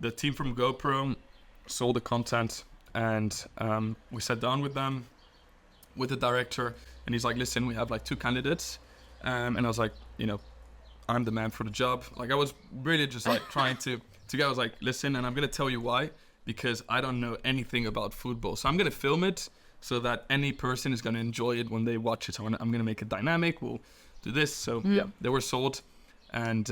the team from GoPro saw the content, and we sat down with them, with the director, and he's like, listen, we have like 2 candidates. And I was like, I'm the man for the job. Like, I was really just like trying to get, I was like, listen, and I'm going to tell you why, because I don't know anything about football. So I'm going to film it so that any person is going to enjoy it when they watch it. So I'm going to make it dynamic. We'll do this. So yeah, they were sold. And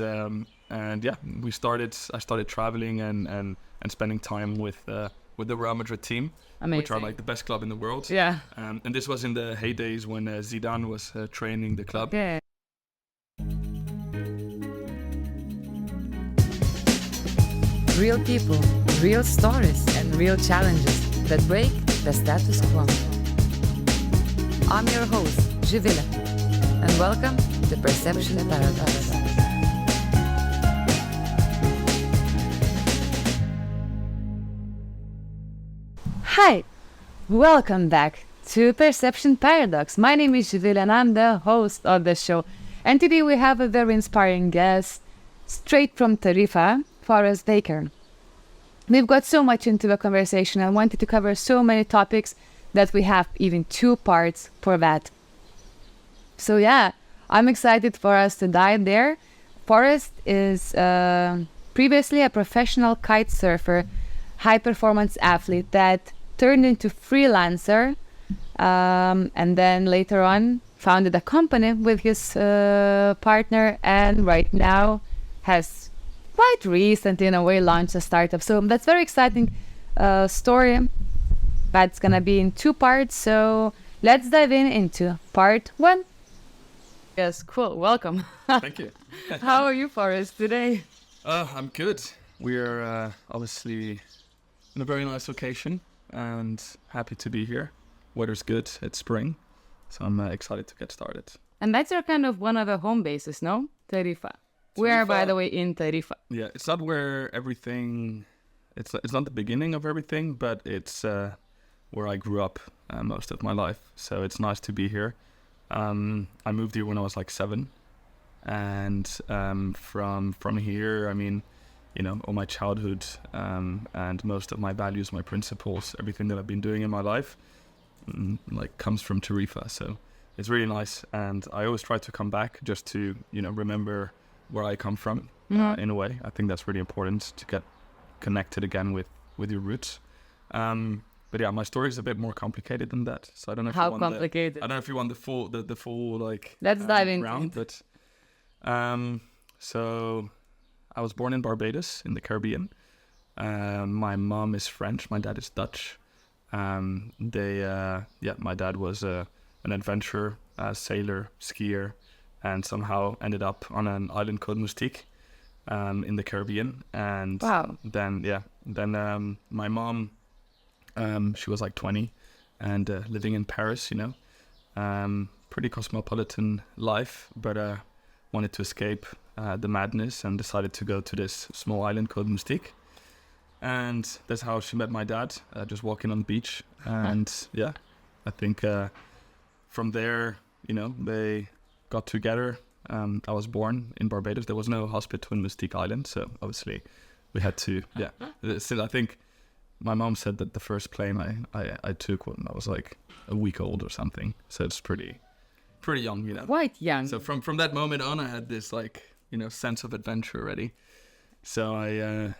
yeah, I started traveling and spending time with the Real Madrid team. Amazing. Which are like the best club in the world. Yeah. And this was in the heydays when Zidane was training the club. Okay. Real people, real stories, and real challenges that break the status quo. I'm your host, Živile, and welcome to Perception Paradox. Hi, welcome back to Perception Paradox. My name is Živile and I'm the host of the show. And today we have a very inspiring guest, straight from Tarifa, Forest Bakker. We've got so much into the conversation. I wanted to cover so many topics that we have even 2 parts for that. So yeah, I'm excited for us to dive there. Forest is previously a professional kite surfer, high-performance athlete that turned into freelancer, and then later on founded a company with his partner, and right now has quite recently in a way launched a startup. So that's very exciting story. That's gonna be in 2 parts. So let's dive into part 1. Yes, cool. Welcome. Thank you. How are you, Forrest, today? I'm good. We are obviously in a very nice location and happy to be here. Weather's good. It's spring, so I'm excited to get started. And that's your kind of one of the home bases, no? Tarifa. We are, by the way, in Tarifa. Yeah, it's not where everything. It's not the beginning of everything, but it's where I grew up most of my life. So it's nice to be here. I moved here when I was like 7, and from here, I mean, all my childhood and most of my values, my principles, everything that I've been doing in my life, like comes from Tarifa. So it's really nice, and I always try to come back just to remember where I come from. In a way, I think that's really important to get connected again with your roots. But yeah, my story is a bit more complicated than that. So I don't know if how you want complicated. I don't know if you want the full like. Let's dive into round, but so I was born in Barbados in the Caribbean. My mom is French, my dad is Dutch. My dad was an adventurer, sailor, skier, and somehow ended up on an island called Moustique in the Caribbean. And wow. Then my mom, she was like 20 and living in Paris, pretty cosmopolitan life, but wanted to escape the madness and decided to go to this small island called Moustique. And that's how she met my dad, just walking on the beach. And yeah, I think from there, they got together. I was born in Barbados. There was no hospital in Moustique Island, so obviously we had to, Still, I think my mom said that the first plane I took when I was like a week old or something. So it's pretty young, Quite young. So from that moment on, I had this like, sense of adventure already. So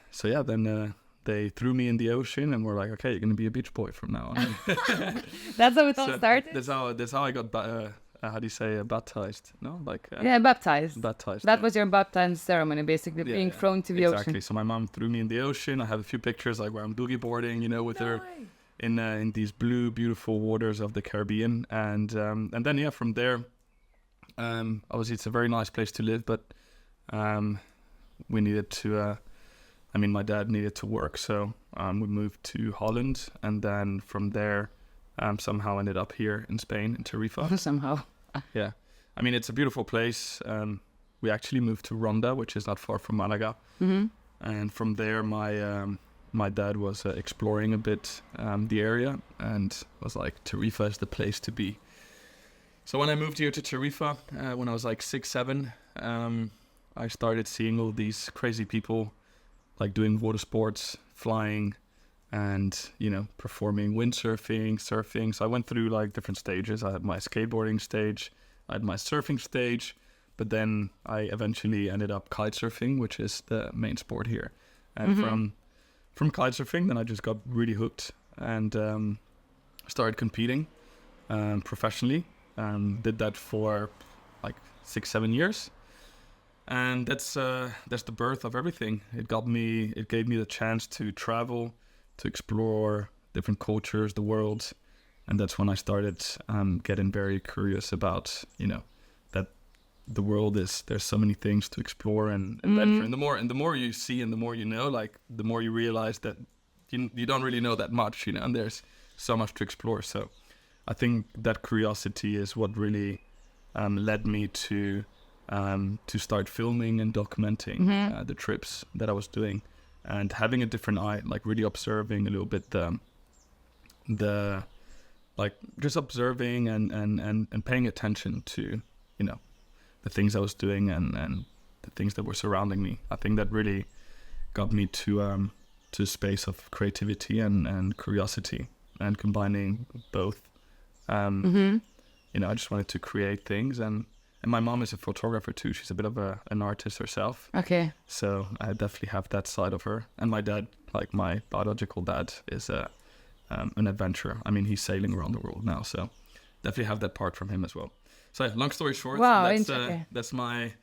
then they threw me in the ocean and were like, okay, you're going to be a beach boy from now on. That's how it all started? That's how I got, how do you say, baptized? No? Baptized. Baptized. That was your baptism ceremony, basically, being thrown to the ocean. Exactly. So my mom threw me in the ocean. I have a few pictures like where I'm boogie boarding, with her in these blue, beautiful waters of the Caribbean. And then, from there, obviously it's a very nice place to live, but we needed to, my dad needed to work. So we moved to Holland, and then from there, somehow ended up here in Spain, in Tarifa. Somehow. Yeah. It's a beautiful place. We actually moved to Ronda, which is not far from Malaga. Mm-hmm. And from there, my dad was exploring a bit the area and was like, Tarifa is the place to be. So when I moved here to Tarifa, when I was like 6, 7, I started seeing all these crazy people like doing water sports, flying, and performing windsurfing, surfing. So I went through like different stages. I had my skateboarding stage, I had my surfing stage, but then I eventually ended up kitesurfing, which is the main sport here. And from kitesurfing, then I just got really hooked and started competing professionally. Did that for like 6-7 years, and that's the birth of everything. It gave me the chance to travel, to explore different cultures, the world, and that's when I started getting very curious about that the world there's so many things to explore and adventure. And the more you see and the more you know, like the more you realize that you don't really know that much, and there's so much to explore. So I think that curiosity is what really led me to start filming and documenting the trips that I was doing, and having a different eye, like really observing a little bit the like just observing and paying attention to the things I was doing and the things that were surrounding me. I think that really got me to a space of creativity and curiosity, and combining both. I just wanted to create things, and my mom is a photographer too. She's a bit of an artist herself. Okay. So I definitely have that side of her. And my dad, like my biological dad, is an adventurer. I mean, he's sailing around the world now, so definitely have that part from him as well. So yeah, long story short, wow, that's my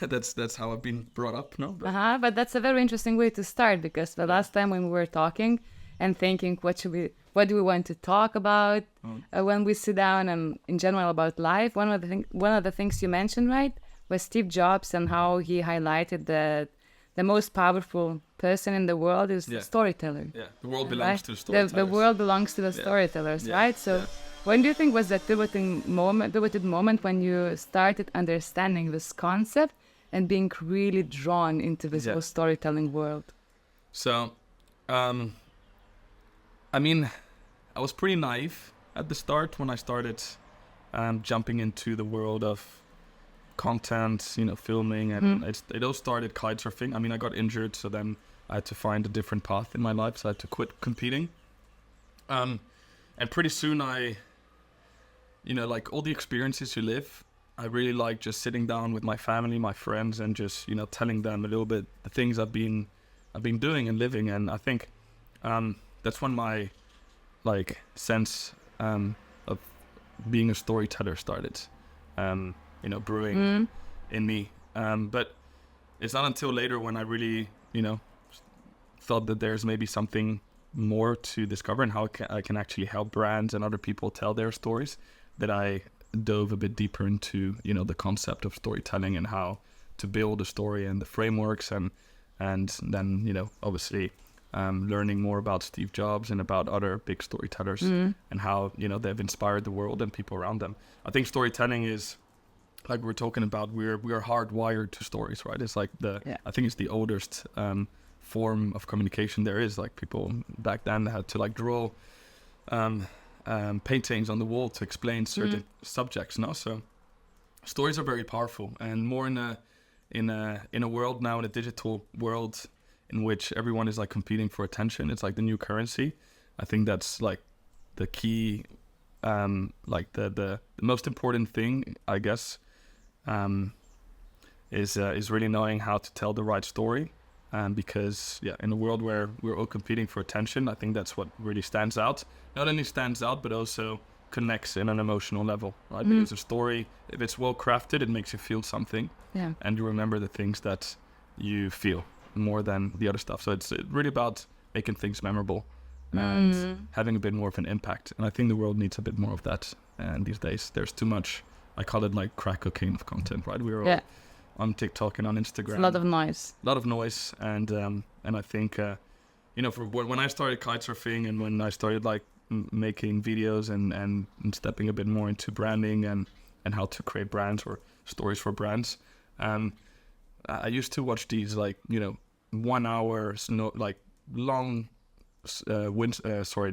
that's how I've been brought up. No, but that's a very interesting way to start, because the last time when we were talking and thinking what do we want to talk about when we sit down, and in general about life, one of the things you mentioned, right, was Steve Jobs, and how he highlighted that the most powerful person in the world is the storyteller. Yeah, the world belongs to the storytellers. The world belongs to the storytellers, right? So when do you think was that pivoted moment when you started understanding this concept and being really drawn into this whole storytelling world? So, I mean, I was pretty naive at the start when I started jumping into the world of content, filming, and it all started kitesurfing. I mean, I got injured, so then I had to find a different path in my life, so I had to quit competing. And pretty soon like all the experiences you live, I really like just sitting down with my family, my friends, and just, telling them a little bit the things I've been doing and living. And I think that's when my sense of being a storyteller started, brewing in me. But it's not until later when I really, thought that there's maybe something more to discover and how I can actually help brands and other people tell their stories, that I dove a bit deeper into, the concept of storytelling and how to build a story and the frameworks, and then, obviously learning more about Steve Jobs and about other big storytellers and how, they've inspired the world and people around them. I think storytelling is, like we're talking about, we are hardwired to stories, right? It's like I think it's the oldest form of communication there is. Like people back then had to like draw paintings on the wall to explain certain subjects, no? So stories are very powerful, and more in a world now, in a digital world in which everyone is like competing for attention. It's like the new currency. I think that's like the key, like the most important thing, I guess, is really knowing how to tell the right story. Because in a world where we're all competing for attention, I think that's what really stands out. Not only stands out, but also connects in an emotional level, right? Because a story, if it's well crafted, it makes you feel something, and you remember the things that you feel more than the other stuff. So it's really about making things memorable and having a bit more of an impact. And I think the world needs a bit more of that. And these days, there's too much. I call it like crack cocaine of content, right? We're all on TikTok and on Instagram. It's a lot of noise. And I think, for when I started kitesurfing and when I started like making videos and stepping a bit more into branding and how to create brands or stories for brands, I used to watch these 1 hour long surfing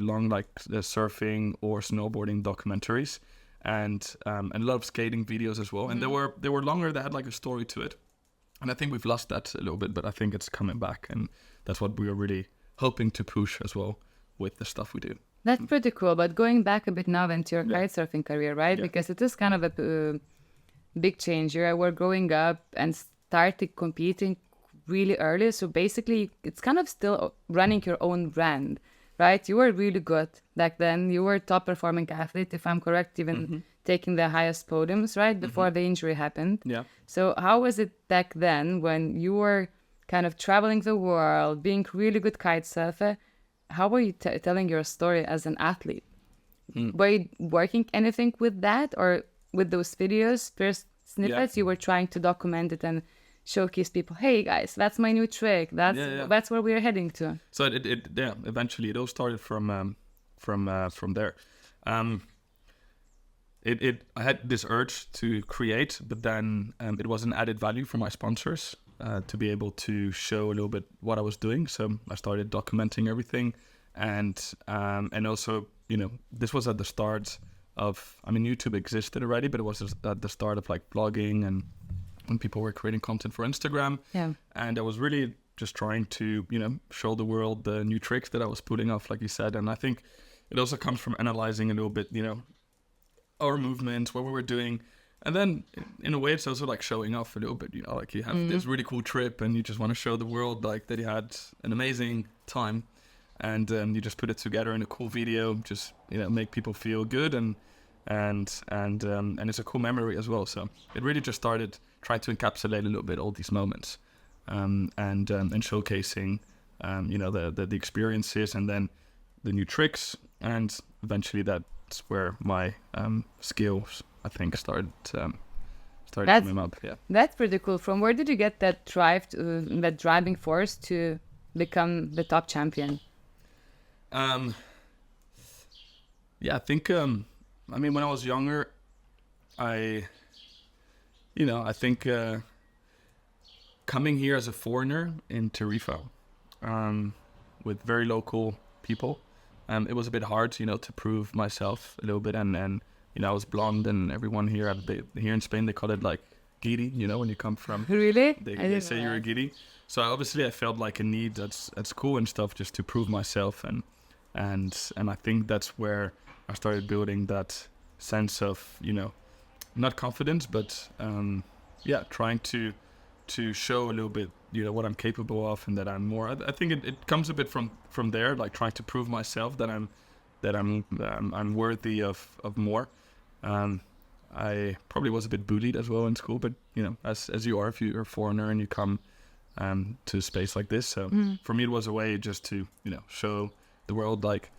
or snowboarding documentaries. And a lot of skating videos as well. And they were longer, they had like a story to it. And I think we've lost that a little bit, but I think it's coming back. And that's what we are really hoping to push as well with the stuff we do. That's pretty cool. But going back a bit now into your kitesurfing career, right? Yeah. Because it is kind of a big change. You were growing up and started competing really early. So basically, it's kind of still running your own brand, right? You were really good back then. You were a top performing athlete, if I'm correct, even taking the highest podiums, right? Before the injury happened. Yeah. So how was it back then when you were kind of traveling the world, being really good kite surfer? How were you telling your story as an athlete? Were you working anything with that, or with those videos, first snippets, you were trying to document it and showcase people, hey guys, that's my new trick. That's where we're heading to. So eventually it all started from there. I had this urge to create, but then it was an added value for my sponsors to be able to show a little bit what I was doing. So I started documenting everything, and also, you know, this was at the start of, I mean, YouTube existed already, but it was at the start of like blogging and when people were creating content for Instagram. Yeah. And I was really just trying to, you know, show the world the new tricks that I was putting off, like you said. And I think it also comes from analyzing a little bit, you know, our movements, what we were doing. And then in a way, it's also like showing off a little bit, you know, like you have this really cool trip and you just want to show the world like that you had an amazing time. And you just put it together in a cool video, just, you know, make people feel good and it's a cool memory as well. So it really just started trying to encapsulate a little bit all these moments, and showcasing, you know, the experiences and then the new tricks, and eventually that's where my skills, I think, started coming up. Yeah, that's pretty cool. From where did you get that drive, that driving force to become the top champion? Yeah, I think, I mean, when I was younger, I think coming here as a foreigner in Tarifa, with very local people, it was a bit hard, you know, to prove myself a little bit. And you know, I was blonde, and everyone here here in Spain, they call it like giddy, you know, when you come from. Really? They say you're a giddy. So obviously I felt like a need that's cool and stuff, just to prove myself. And I think that's where I started building that sense of, you know, not confidence, but trying to show a little bit, you know, what I'm capable of, and that I'm more. I think it comes a bit from there, like trying to prove myself that I'm worthy of more. I probably was a bit bullied as well in school, but you know, as you are, if you're a foreigner and you come to a space like this, so for me it was a way just to, you know, show the world like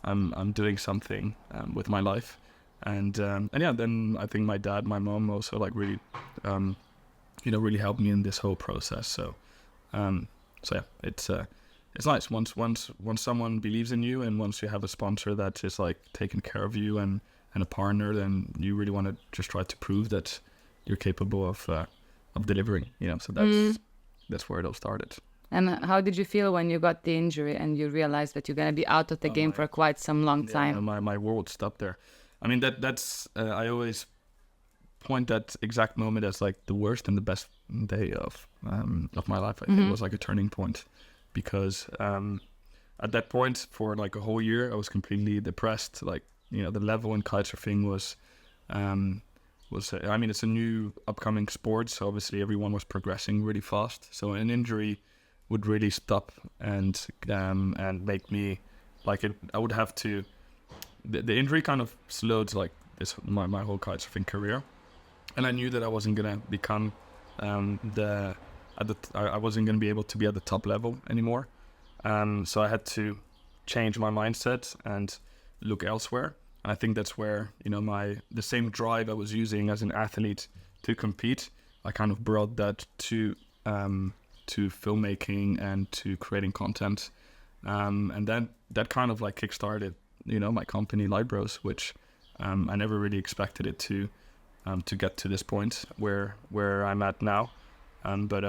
I'm doing something with my life. And yeah, then I think my dad, my mom also like really, you know, really helped me in this whole process. So yeah, it's nice once someone believes in you, and once you have a sponsor that is like taking care of you and a partner, then you really want to just try to prove that you're capable of delivering, you know. So that's where it all started. And how did you feel when you got the injury and you realized that you're gonna be out of the game for quite some long time? My world stopped there. I mean, that's I always point that exact moment as like the worst and the best day of my life. I think it was like a turning point, because at that point for like a whole year I was completely depressed. Like, you know, the level in kitesurfing was I mean, it's a new upcoming sport, so obviously everyone was progressing really fast. So an injury would really stop and make me like it. I would have to. The injury kind of slowed like this my whole kitesurfing career, and I knew that I wasn't gonna become I wasn't gonna be able to be at the top level anymore. So I had to change my mindset and look elsewhere. And I think that's where, you know, the same drive I was using as an athlete to compete, I kind of brought that to filmmaking and to creating content, and then that kind of like kickstarted, you know, my company LightBros, which I never really expected it to get to this point where I'm at now. But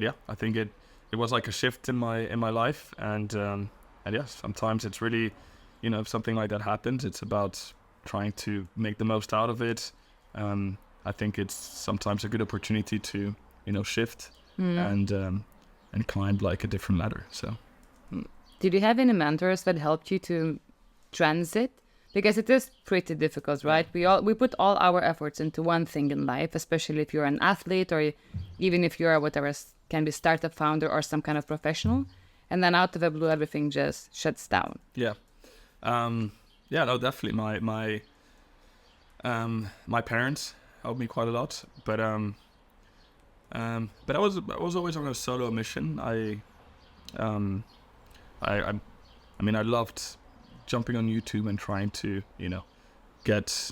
yeah, I think it was like a shift in my life, and yeah, sometimes it's really, you know, if something like that happens, it's about trying to make the most out of it. I think it's sometimes a good opportunity to, you know, shift and and climbed like a different ladder. So Did you have any mentors that helped you to transit? Because it is pretty difficult, right? We put all our efforts into one thing in life, especially if you're an athlete or even if you're whatever can be startup founder or some kind of professional, and then out of the blue everything just shuts down. Yeah, no, definitely. My parents helped me quite a lot, but I was always on a solo mission. I loved jumping on YouTube and trying to, get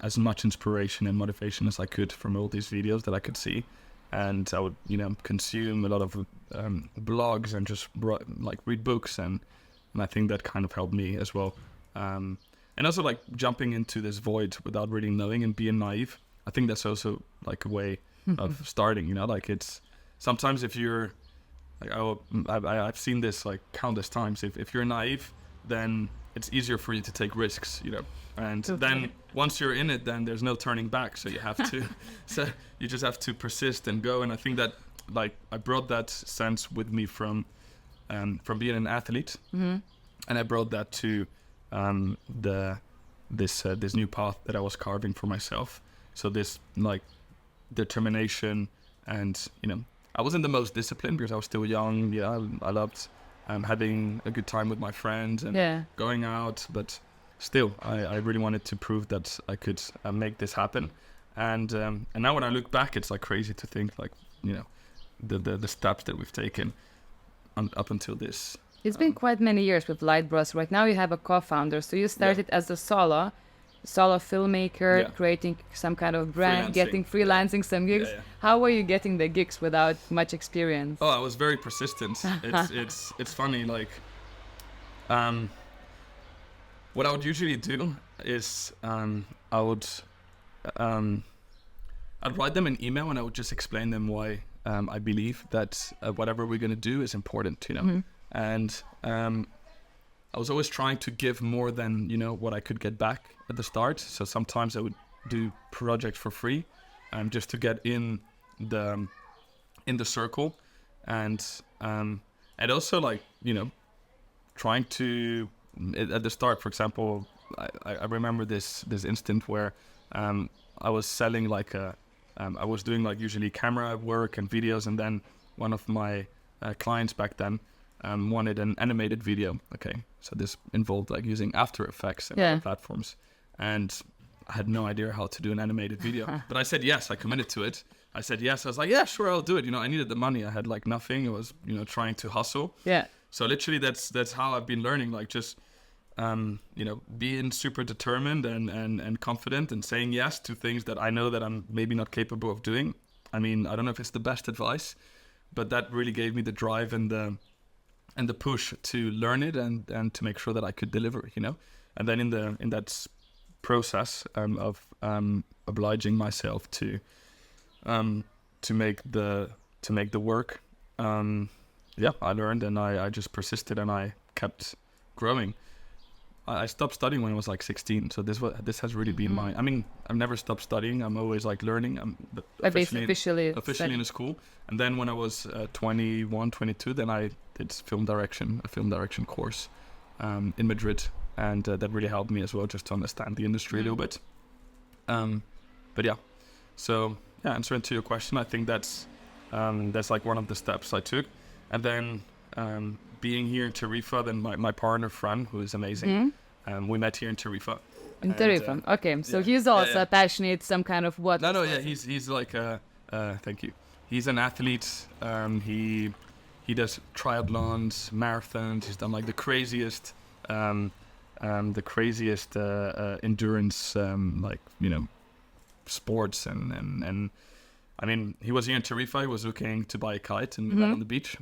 as much inspiration and motivation as I could from all these videos that I could see. And I would, consume a lot of blogs and just read books. And I think that kind of helped me as well. And also like jumping into this void without really knowing and being naive. I think that's also like a way of starting, like it's sometimes if you're like, I've seen this like countless times. If you're naive, then it's easier for you to take risks, and then once you're in it, then there's no turning back. So you have to, so you just have to persist and go. And I think that like I brought that sense with me from being an athlete, and I brought that to this new path that I was carving for myself. So this like determination, and I wasn't the most disciplined because I was still young. Yeah, I loved having a good time with my friends and going out, but still, I really wanted to prove that I could make this happen. And now when I look back, it's like crazy to think like the steps that we've taken up until this. It's been quite many years with LightBros. Right now you have a co-founder, so you started as a solo filmmaker, creating some kind of brand, freelancing some gigs. How were you getting the gigs without much experience? Oh, I was very persistent. It's funny, like what I would usually do is I'd write them an email and I would just explain them why I believe that whatever we're gonna do is important, and I was always trying to give more than what I could get back at the start. So sometimes I would do projects for free, just to get in the circle, and also like trying to at the start. For example, I remember this instant where I was selling like I was doing like usually camera work and videos, and then one of my clients back then wanted an animated video. Okay, so this involved like using After Effects and other platforms, and I had no idea how to do an animated video. But I said yes, I committed to it. I said yes. I was like, yeah, sure, I'll do it. I needed the money. I had like nothing. I was trying to hustle. Yeah. So literally that's how I've been learning, like just being super determined and confident and saying yes to things that I know that I'm maybe not capable of doing. I mean, I don't know if it's the best advice, but that really gave me the drive and the push to learn it and to make sure that I could deliver, and then in that process of obliging myself to make the work, I learned, and I just persisted, and I kept growing. I stopped studying when I was like 16, so this has really been my. I mean, I've never stopped studying. I'm always like learning. I'm officially in a school, and then when I was 21, 22, then I did a film direction course in Madrid, and that really helped me as well, just to understand the industry a little bit. But yeah, so answering to your question, I think that's like one of the steps I took, and then. Being here in Tarifa, then my partner Fran, who is amazing, we met here in Tarifa. In Tarifa, okay. So he's also passionate, some kind of what? No, he's like thank you. He's an athlete. He does triathlons, marathons. He's done like the craziest endurance sports and I mean, he was here in Tarifa. He was looking to buy a kite, and we met on the beach.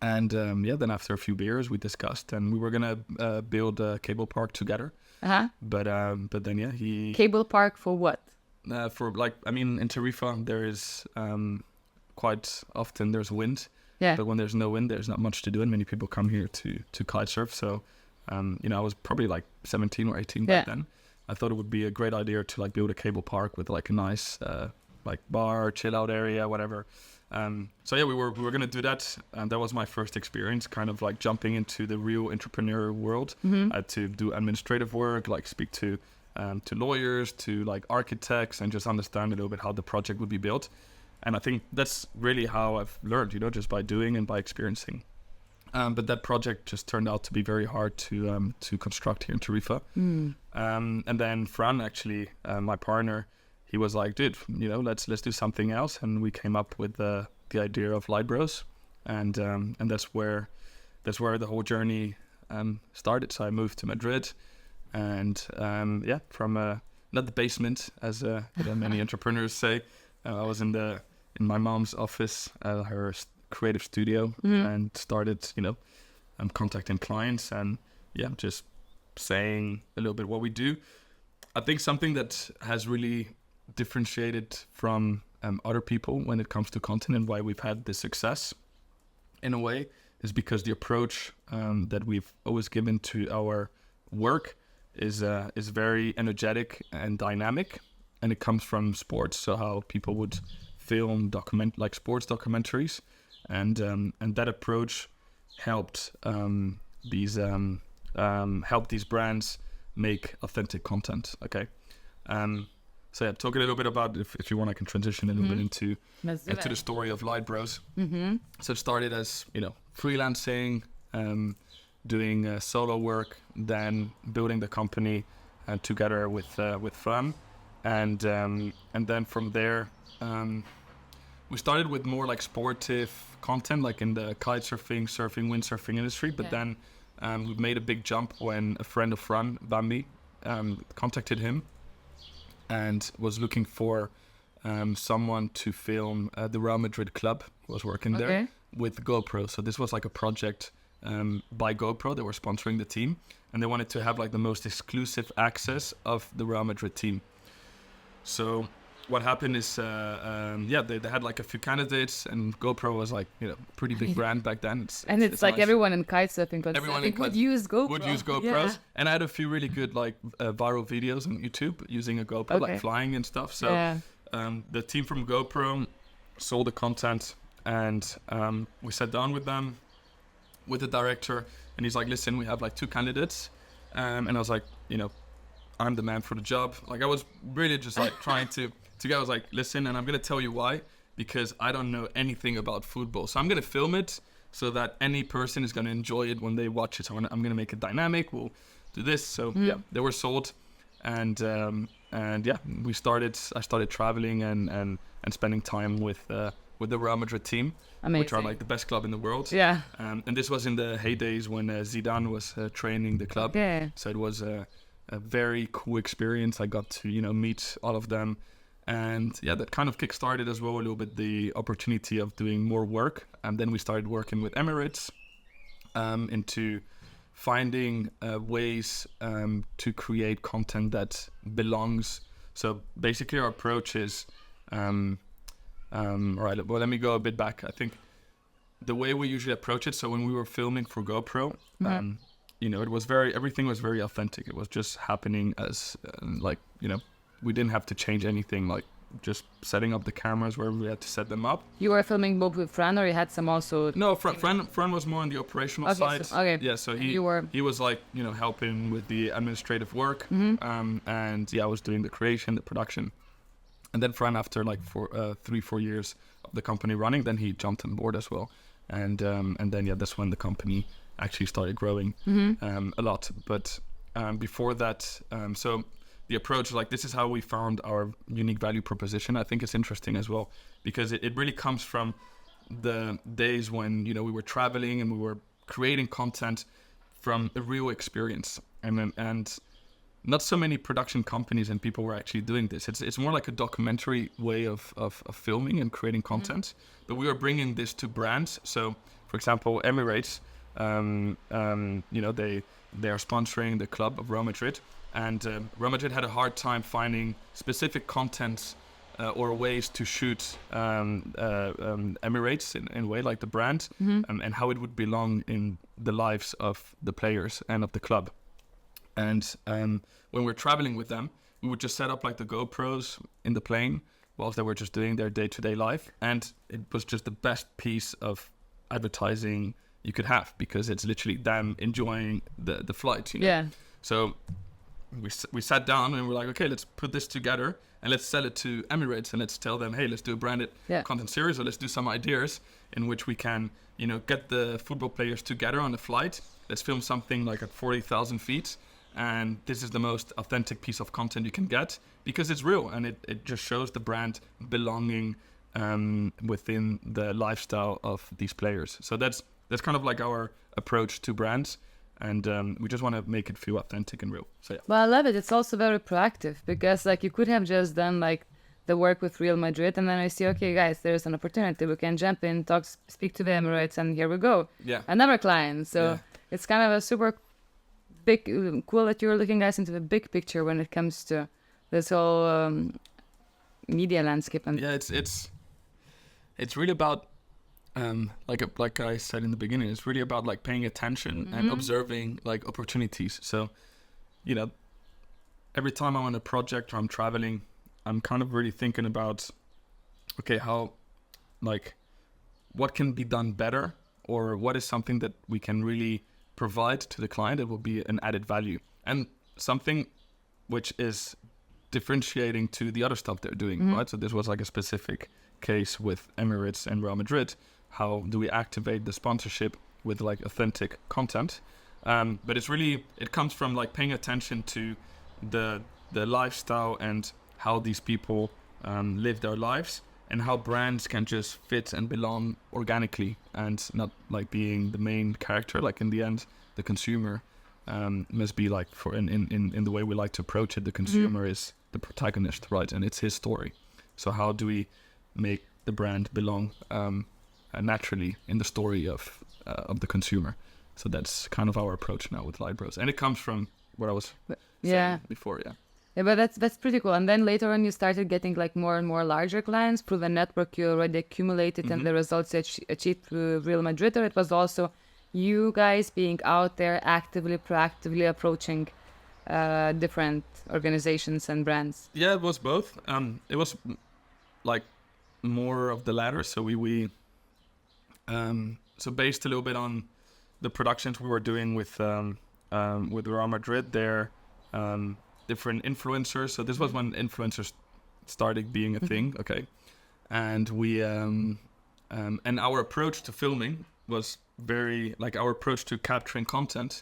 And then after a few beers, we discussed, and we were gonna build a cable park together. But then he cable park for what? For like, I mean, in Tarifa there is quite often there's wind. Yeah. But when there's no wind, there's not much to do, and many people come here to kite surf. So, I was probably like 17 or 18 back then. I thought it would be a great idea to like build a cable park with like a nice like bar, chill out area, whatever. So yeah, we were gonna do that, and that was my first experience, kind of like jumping into the real entrepreneur world. I had to do administrative work, like speak to lawyers, to like architects, and just understand a little bit how the project would be built. And I think that's really how I've learned, just by doing and by experiencing. But that project just turned out to be very hard to construct here in Tarifa. And then Fran, actually, my partner, he was like, dude, let's do something else. And we came up with the idea of LightBros. And that's where the whole journey started. So I moved to Madrid, and from not the basement, as many entrepreneurs say. I was in my mom's office, her creative studio, and started, contacting clients and just saying a little bit what we do. I think something that has really differentiated from other people when it comes to content and why we've had this success, in a way, is because the approach that we've always given to our work is very energetic and dynamic, and it comes from sports. So how people would film like sports documentaries, and that approach helped these brands make authentic content. Okay. So yeah, talk a little bit about, if you want, I can transition a little bit into the story of LightBros. So it started as, freelancing, doing solo work, then building the company together with Fran, and then from there we started with more like sportive content, like in the kitesurfing, surfing, windsurfing industry. But then we made a big jump when a friend of Fran, Bambi, contacted him and was looking for someone to film the Real Madrid club, who was working there, with GoPro. So this was like a project by GoPro. They were sponsoring the team, and they wanted to have like the most exclusive access of the Real Madrid team. So what happened is, they had like a few candidates, and GoPro was like, pretty big brand back then. It's like nice. Everyone in kitesurfing would use GoPros. Yeah. And I had a few really good like viral videos on YouTube using a GoPro, like flying and stuff. So the team from GoPro saw the content, and we sat down with them, with the director, and he's like, listen, we have like 2 candidates. And I was like, I'm the man for the job. Like, I was really just like trying to I was like, listen, and I'm going to tell you why, because I don't know anything about football. So I'm going to film it so that any person is going to enjoy it when they watch it. So I'm going to make it dynamic. We'll do this. So they were sold. And I started traveling and spending time with the Real Madrid team. Amazing. Which are like the best club in the world. Yeah. And this was in the heydays when Zidane was training the club. Yeah. So it was a very cool experience. I got to, meet all of them. And that kind of kickstarted as well a little bit the opportunity of doing more work. And then we started working with Emirates into finding ways to create content that belongs. So basically our approach is, all right, well, let me go a bit back. I think the way we usually approach it, so when we were filming for GoPro, it was everything was very authentic. It was just happening as we didn't have to change anything, like just setting up the cameras where we had to set them up. You were filming both with Fran, or you had some also? No, Fran was more on the operational side. So he was like, helping with the administrative work. And I was doing the creation, the production. And then Fran, after like 3-4 years of the company running, then he jumped on board as well. And then that's when the company actually started growing a lot. But before that, so the approach, like, this is how we found our unique value proposition. I think it's interesting as well, because it really comes from the days when, we were traveling and we were creating content from a real experience. And not so many production companies and people were actually doing this. It's more like a documentary way of filming and creating content. But we were bringing this to brands. So, for example, Emirates, they are sponsoring the club of Real Madrid. And Real Madrid had a hard time finding specific contents or ways to shoot Emirates in a way, like the brand, and how it would belong in the lives of the players and of the club. And when we're traveling with them, we would just set up like the GoPros in the plane, whilst they were just doing their day-to-day life. And it was just the best piece of advertising you could have, because it's literally them enjoying the flight, you know? Yeah. So we sat down and we're like, okay, let's put this together and let's sell it to Emirates, and let's tell them, hey, let's do a branded content series, or let's do some ideas in which we can, you know, get the football players together on the flight. Let's film something like at 40,000 feet. And this is the most authentic piece of content you can get, because it's real, and it just shows the brand belonging within the lifestyle of these players. So that's kind of like our approach to brands. And we just want to make it feel authentic and real. So yeah. Well, I love it. It's also very proactive, because like you could have just done like the work with Real Madrid, and then I see, okay, guys, there's an opportunity. We can jump in, speak to the Emirates, and here we go. Yeah. Another client. So it's kind of a super big, cool that you're looking, guys, into the big picture when it comes to this whole media landscape. And yeah, it's really about like I said in the beginning, it's really about like paying attention and observing like opportunities. So, you know, every time I'm on a project or I'm traveling, I'm kind of really thinking about, okay, how, like, what can be done better, or what is something that we can really provide to the client that will be an added value, and something which is differentiating to the other stuff they're doing, right? So this was like a specific case with Emirates and Real Madrid. How do we activate the sponsorship with like authentic content? But it's really, it comes from like paying attention to the lifestyle and how these people live their lives, and how brands can just fit and belong organically, and not like being the main character. Like in the end, the consumer must be like, for in the way we like to approach it, the consumer is the protagonist, right? And it's his story. So how do we make the brand belong naturally in the story of the consumer? So that's kind of our approach now with LightBros, and it comes from what I was saying before. Yeah, but that's pretty cool. And then later on, you started getting like more and more larger clients through the network you already accumulated and the results you achieved through Real Madrid. Or it was also you guys being out there actively, proactively approaching different organizations and brands? Yeah, it was both. It was like more of the latter. So we so based a little bit on the productions we were doing with Real Madrid, there. Different influencers. So this was when influencers started being a thing. Okay. And we and our approach to filming was very, like, our approach to capturing content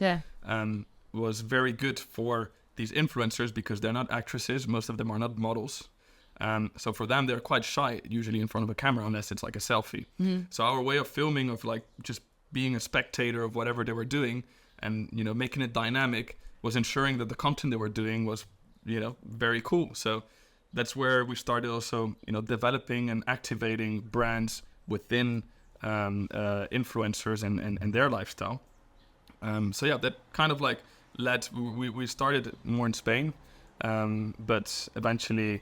was very good for these influencers, because they're not actresses, most of them are not models. So for them, they're quite shy usually in front of a camera, unless it's like a selfie. So our way of filming, of like just being a spectator of whatever they were doing, and, you know, making it dynamic, was ensuring that the content they were doing was, you know, very cool. So that's where we started also, you know, developing and activating brands within influencers and their lifestyle. So yeah, that kind of like led, we started more in Spain, but eventually,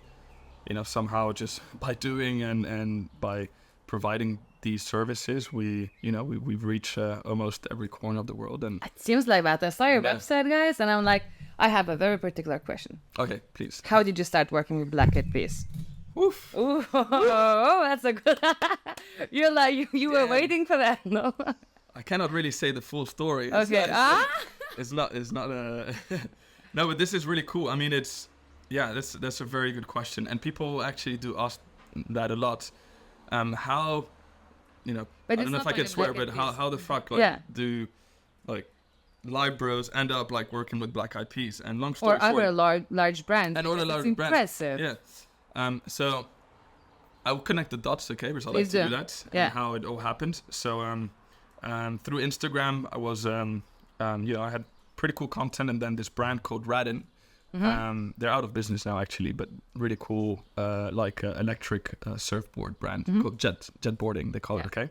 you know, somehow just by doing and by providing these services, we've reached almost every corner of the world. And it seems like that. I saw your website, guys, and I'm like, I have a very particular question. Okay, please. How did you start working with Black Eyed Peas? Oof. Ooh, that's a good. You're like you were waiting for that, no? I cannot really say the full story. Okay. It's not No, but this is really cool. I mean, that's a very good question, and people actually do ask that a lot. How, you know, but I don't know if I can swear, but how the fuck do like LightBros end up like working with Black Eyed Peas? And long story short, or other large brands. And other large brands. Impressive. Yeah. So I will connect the dots, okay? Because I like to do that. And how it all happened. So through Instagram, I was I had pretty cool content, and then this brand called Radin. They're out of business now, actually, but really cool, electric surfboard brand called Jetboarding, they call it, okay?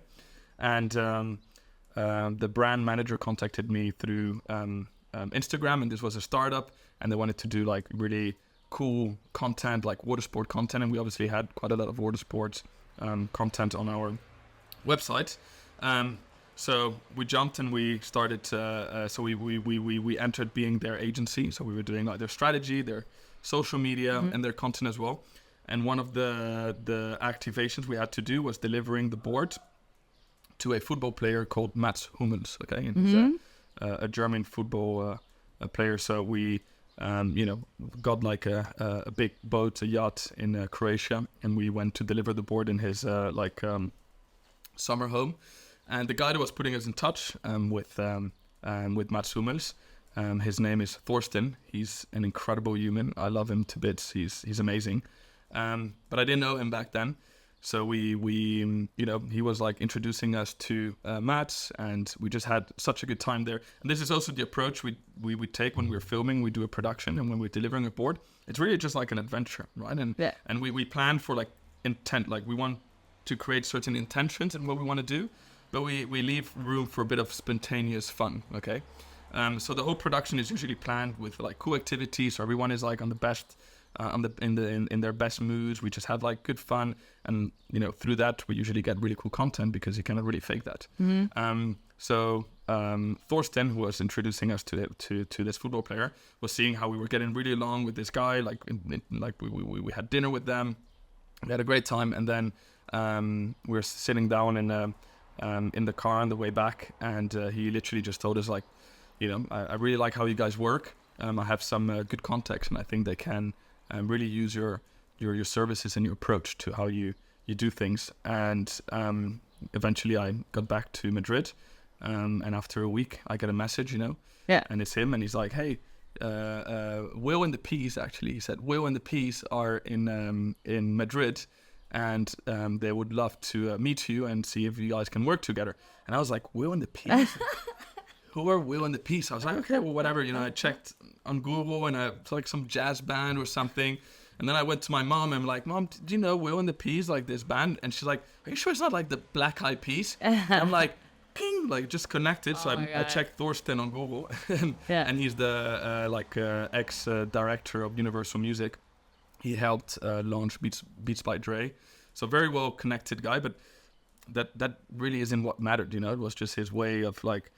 And the brand manager contacted me through Instagram, and this was a startup, and they wanted to do like really cool content, like water sport content, and we obviously had quite a lot of water sports content on our website. So we jumped and we started. So we entered being their agency. So we were doing like their strategy, their social media, and their content as well. And one of the activations we had to do was delivering the board to a football player called Mats Hummels. Okay, and he's a German football player. So we, got like a big boat, a yacht in Croatia, and we went to deliver the board in his summer home. And the guy that was putting us in touch with Mats Hummels, his name is Thorsten. He's an incredible human. I love him to bits. He's amazing. But I didn't know him back then. So we he was like introducing us to Mats, and we just had such a good time there. And this is also the approach we take when we're filming. We do a production, and when we're delivering a board, it's really just like an adventure, right? And we plan for like intent, like we want to create certain intentions in what we want to do, but we leave room for a bit of spontaneous fun. Okay, so the whole production is usually planned with like cool activities, so everyone is like on the best. In their best moods. We just have like good fun, and through that we usually get really cool content because you cannot really fake that. So Thorsten, who was introducing us to this football player, was seeing how we were getting really along with this guy. We had dinner with them, we had a great time, and then we were sitting down in the car on the way back, and he literally just told us like, I really like how you guys work. I have some good contacts, and I think they can really use your services and your approach to how you do things. And eventually I got back to Madrid, and after a week I get a message, and it's him, and he's like, hey, Will and the Peas, actually, he said, Will and the Peas are in Madrid, and they would love to meet you and see if you guys can work together. And I was like, Will and the Peas? Who are Will and the Peas? I was like, okay, well, whatever. I checked on Google, and it's like some jazz band or something. And then I went to my mom, and I'm like, Mom, do you know Will and the Peas, like this band? And she's like, are you sure it's not like the Black Eyed Peas? And I'm like, ping, like just connected. So I checked Thorsten on Google, and he's the ex-director of Universal Music. He helped launch Beats by Dre. So very well connected guy, but that really isn't what mattered. It was just his way of like,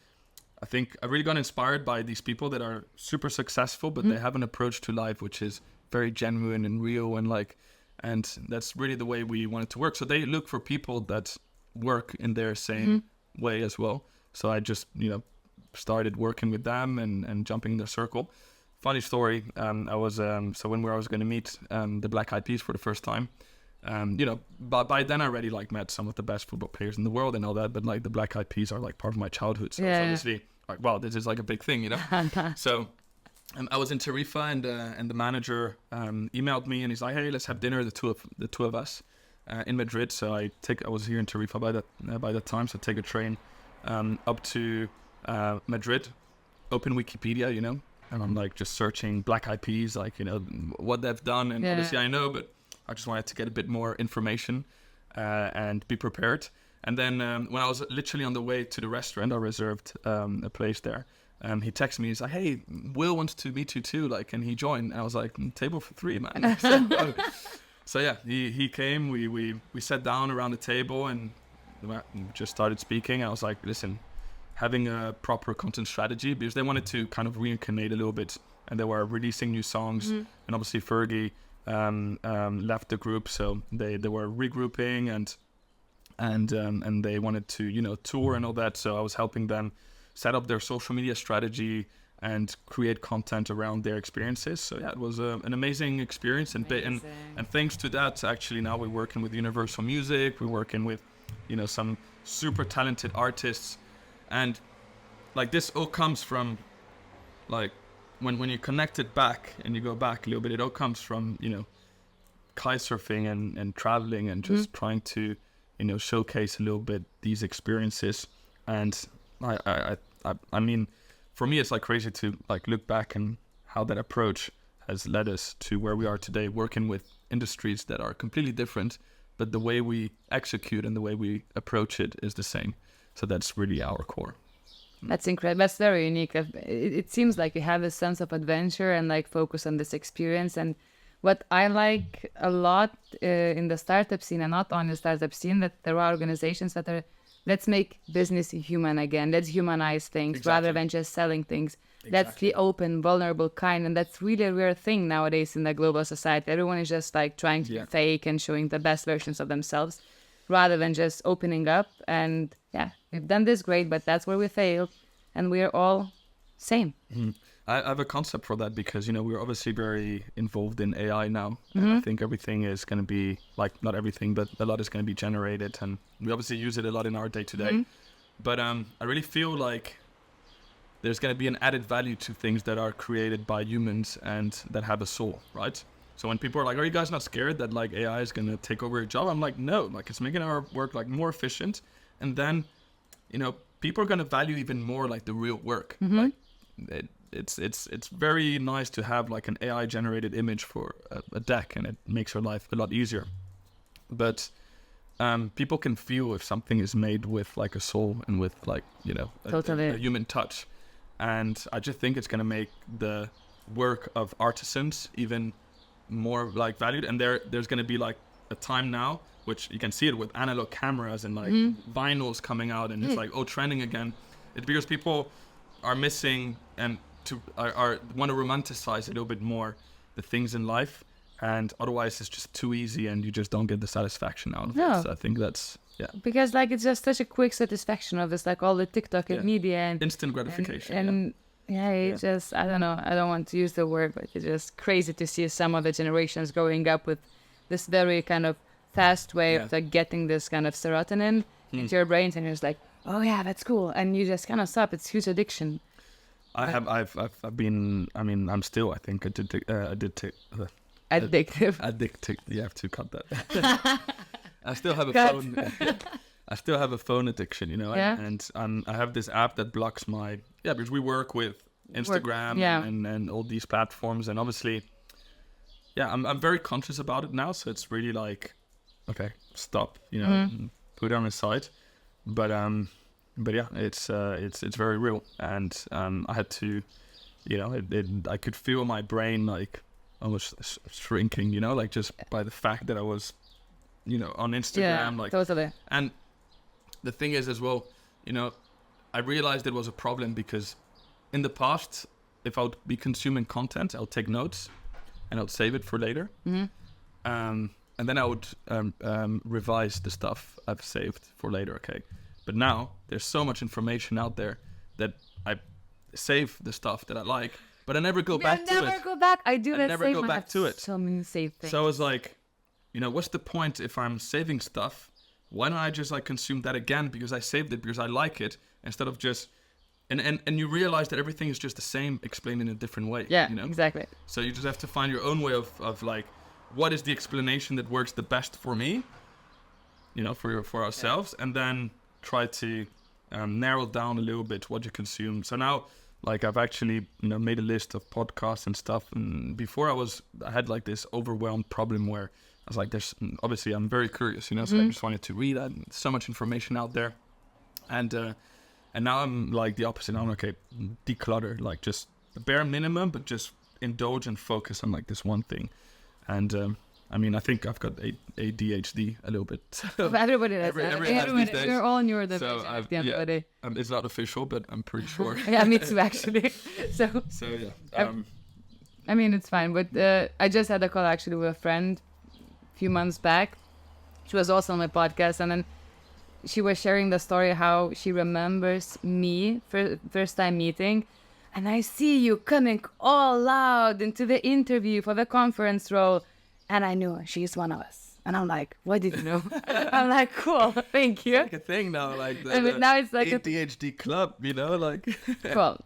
I think I really got inspired by these people that are super successful, but they have an approach to life which is very genuine and real, and that's really the way we want it to work. So they look for people that work in their same way as well. So I just, started working with them and jumping in their circle. Funny story. I was so when I was going to meet the Black Eyed Peas for the first time. But by then I already met some of the best football players in the world and all that, but like the Black Eyed Peas are like part of my childhood, so it's obviously like, wow, this is like a big thing, So I was in Tarifa, and the manager emailed me, and he's like, hey, let's have dinner, the two of us in Madrid. So I was here in Tarifa by that time, so I take a train up to Madrid, open Wikipedia, and I'm like just searching Black Eyed Peas, like what they've done, and obviously I know, but I just wanted to get a bit more information and be prepared. And then when I was literally on the way to the restaurant, I reserved a place there. He texted me. He's like, hey, Will wants to meet you too. Like, can he join? And I was like, table for three, man. So yeah, he came. We sat down around the table and just started speaking. I was like, listen, having a proper content strategy, because they wanted to kind of reincarnate a little bit. And they were releasing new songs. And obviously Fergie left the group, so they were regrouping and they wanted to tour and all that. So I was helping them set up their social media strategy and create content around their experiences. So yeah, it was an amazing experience, and thanks to that, actually now we're working with Universal Music. We're working with some super talented artists, and like this all comes from like when you connect it back and you go back a little bit, it all comes from, kitesurfing and traveling and just trying to, showcase a little bit these experiences. And I mean, for me, it's like crazy to like look back and how that approach has led us to where we are today, working with industries that are completely different, but the way we execute and the way we approach it is the same. So that's really our core. That's incredible. That's very unique. It seems like you have a sense of adventure and like focus on this experience. And what I like a lot in the startup scene, and not only the startup scene, that there are organizations that are let's make business human again. Let's humanize things rather than just selling things. That's the open, vulnerable kind. And that's really a rare thing nowadays in the global society. Everyone is just like trying to be fake and showing the best versions of themselves rather than just opening up. And yeah, we've done this great, but that's where we failed. And we're all same. I have a concept for that because, we're obviously very involved in AI now. And I think everything is going to be, like, not everything, but a lot is going to be generated. And we obviously use it a lot in our day-to-day. But I really feel like there's going to be an added value to things that are created by humans and that have a soul, right? So when people are like, are you guys not scared that, like, AI is going to take over your job? I'm like, no, like, it's making our work, like, more efficient. And then, people are going to value even more, like, the real work. Like, it's very nice to have like an AI generated image for a deck, and it makes your life a lot easier. But people can feel if something is made with like a soul and with like a human touch, and I just think it's gonna make the work of artisans even more like valued. And there's gonna be like a time now, which you can see it with analog cameras and like vinyls coming out, and it's like trending again. It's because people are missing and are want to romanticize a little bit more the things in life, and otherwise it's just too easy and you just don't get the satisfaction out of it. So I think that's because like it's just such a quick satisfaction of it's like all the TikTok and media and instant gratification and it's just I don't know, I don't want to use the word, but it's just crazy to see some of the generations growing up with this very kind of fast way of like getting this kind of serotonin into your brains, and you're just like, oh yeah, that's cool, and you just kind of stop. It's huge addiction. I've been. I mean, I'm still. I think addictive. Addicted. You have to cut that. I still have a phone. I still have a phone addiction, and I have this app that blocks my because we work with Instagram and all these platforms, and obviously, I'm very conscious about it now. So it's really like, okay, stop, put it on the side, but yeah, it's very real, and I had to, I could feel my brain like almost shrinking, like just by the fact that I was, on Instagram, like totally. And the thing is as well, I realized it was a problem because in the past, if I would be consuming content, I'll take notes and I'll save it for later, and then I would revise the stuff I've saved for later. Okay. But now there's so much information out there that I save the stuff that I like, but I never go back to it. I never go back. I do that. Never go back to it. So many saved things. So I was like, what's the point if I'm saving stuff? Why don't I just like consume that again because I saved it because I like it instead of just and you realize that everything is just the same explained in a different way. Yeah, exactly. So you just have to find your own way of like, what is the explanation that works the best for me? For ourselves, and then try to narrow down a little bit what you consume. So now, like, I've actually made a list of podcasts and stuff. And before I had like this overwhelmed problem where I was like, there's obviously I'm very curious, so I just wanted to read that. So much information out there, and now I'm like the opposite. I'm okay, declutter, like just the bare minimum, but just indulge and focus on like this one thing. And I mean, I think I've got ADHD a little bit. So everybody does that. We're all neurodivergent at the end of the day. It's not official, but I'm pretty sure. Yeah, me too, actually. So yeah. I mean, it's fine. But I just had a call actually with a friend a few months back. She was also on my podcast, and then she was sharing the story how she remembers me for first time meeting. And I see you coming all loud into the interview for the conference role. And I knew she's one of us. And I'm like, what did you know? I'm like, cool, thank you. It's like a thing now, like now it's like ADHD club, like. Cool.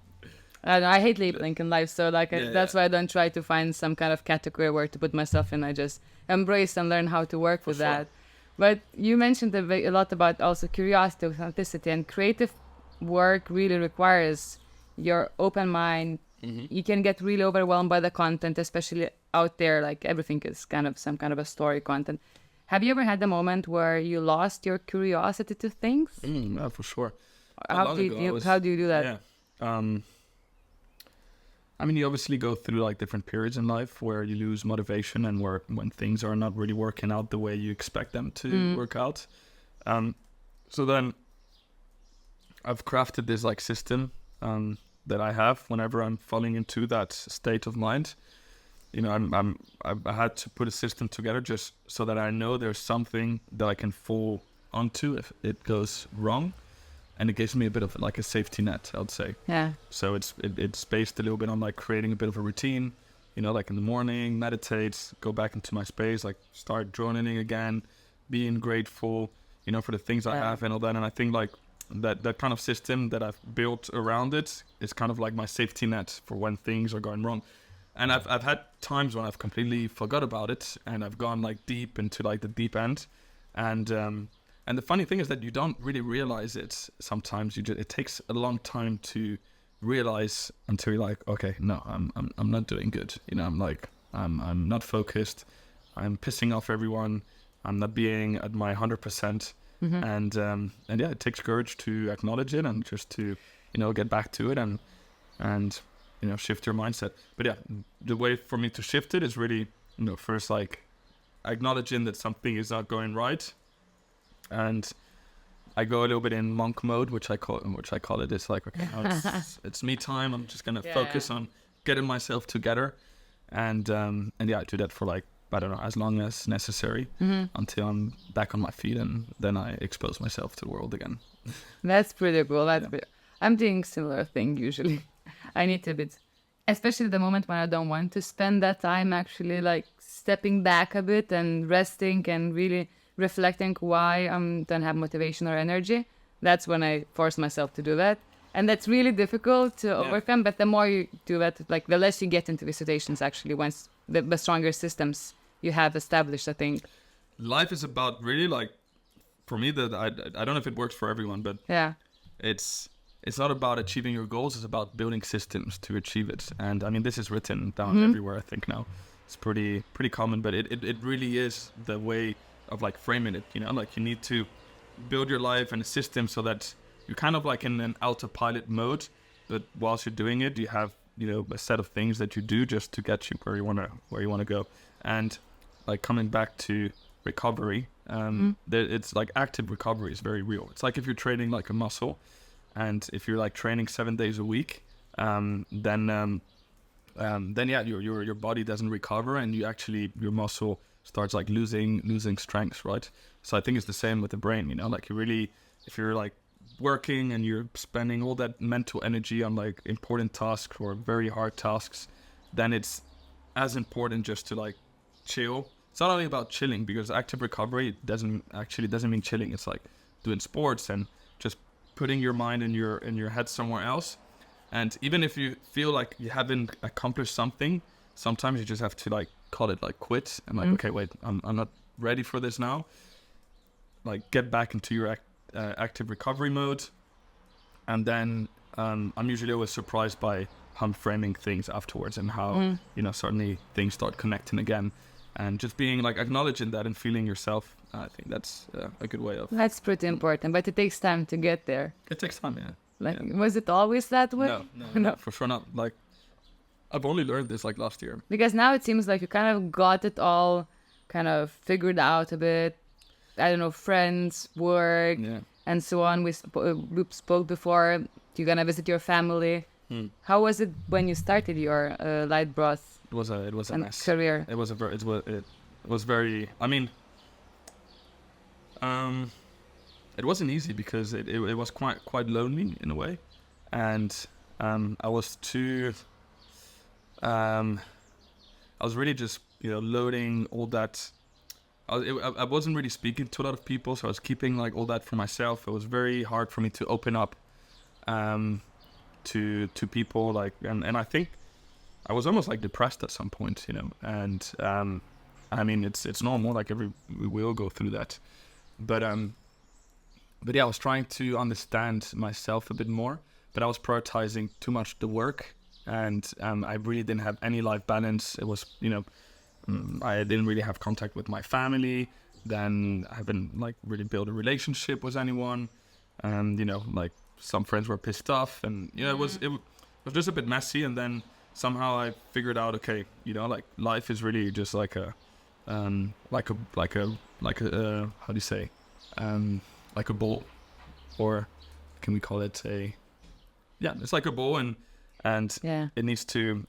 I hate labeling in life, so like that's why I don't try to find some kind of category where to put myself in. I just embrace and learn how to work with that. But you mentioned a lot about also curiosity, authenticity, and creative work really requires your open mind. You can get really overwhelmed by the content, especially out there, like everything is kind of some kind of a story content. Have you ever had a moment where you lost your curiosity to things? Yeah, for sure. How do you do that? Yeah. I mean, you obviously go through like different periods in life where you lose motivation and when things are not really working out the way you expect them to work out. So then I've crafted this like system that I have whenever I'm falling into that state of mind. You know, I had to put a system together just so that I know there's something that I can fall onto if it goes wrong, and it gives me a bit of like a safety net, I would say. Yeah. So it's based a little bit on like creating a bit of a routine. You know, like in the morning, meditate, go back into my space, like start journaling again, being grateful, you know, for the things I have and all that. And I think like that kind of system that I've built around it is kind of like my safety net for when things are going wrong. And I've had times when I've completely forgot about it, and I've gone like deep into like the deep end. And the funny thing is that you don't really realize it sometimes. It takes a long time to realize until you're like, okay, no, I'm not doing good. You know, I'm not focused. I'm pissing off everyone. I'm not being at my 100%. And yeah, it takes courage to acknowledge it and just to, you know, get back to it and you know, shift your mindset. But yeah, the way for me to shift it is really, you know, first like acknowledging that something is not going right, and I go a little bit in monk mode, which I call it. It's like, okay, now it's me time. I'm just gonna focus on getting myself together, and yeah, I do that for like, I don't know, as long as necessary until I'm back on my feet, and then I expose myself to the world again. That's pretty cool. I'm doing similar thing usually. I need to bit, especially the moment when I don't want to spend that time actually like stepping back a bit and resting and really reflecting why I don't have motivation or energy. That's when I force myself to do that. And that's really difficult to overcome. But the more you do that, like the less you get into these situations actually, once the stronger systems you have established, I think. Life is about really like, for me, that I don't know if it works for everyone, but it's not about achieving your goals. It's about building systems to achieve it. And I mean, this is written down everywhere, I think now. It's pretty common, but it really is the way of like framing it, you know, like you need to build your life and a system so that you're kind of like in an autopilot mode, but whilst you're doing it, you have, you know, a set of things that you do just to get you where you want to go. And like coming back to recovery, it's like active recovery is very real. It's like if you're training like a muscle, and if you're like training 7 days a week, then yeah, your body doesn't recover, and your muscle starts like losing strength, right? So I think it's the same with the brain, you know, like if you're like working and you're spending all that mental energy on like important tasks or very hard tasks, then it's as important just to like chill. It's not only about chilling, because active recovery doesn't mean chilling. It's like doing sports and just putting your mind and your head somewhere else. And even if you feel like you haven't accomplished something, sometimes you just have to like call it like quit and like, okay, wait, I'm not ready for this now. Like get back into your active recovery mode. And then I'm usually always surprised by how I'm framing things afterwards and how, you know, suddenly things start connecting again. And just being like acknowledging that and feeling yourself, I think that's a good way of. That's pretty important, but it takes time to get there. It takes time, yeah. Like, was it always that way? No, for sure not. Like, I've only learned this like last year. Because now it seems like you kind of got it all kind of figured out a bit. I don't know, friends, work, and so on. We spoke before. You're gonna visit your family. How was it when you started your LightBros? It was a mess. Career. It was very. I mean, it wasn't easy because it was quite lonely in a way, and I was really just, you know, loading all that. I wasn't really speaking to a lot of people, so I was keeping like all that for myself. It was very hard for me to open up to people, like, and I think I was almost like depressed at some point, you know. And I mean, it's normal, like we all go through that, but yeah, I was trying to understand myself a bit more, but I was prioritizing too much the work, and I really didn't have any life balance. It was, you know, I didn't really have contact with my family. Then I haven't like really built a relationship with anyone, and you know, like some friends were pissed off, and you know, it was just a bit messy. And then somehow I figured out, okay, you know, like life is really just like a how do you say, like a ball, or can we call it it's like a bow, and it needs to,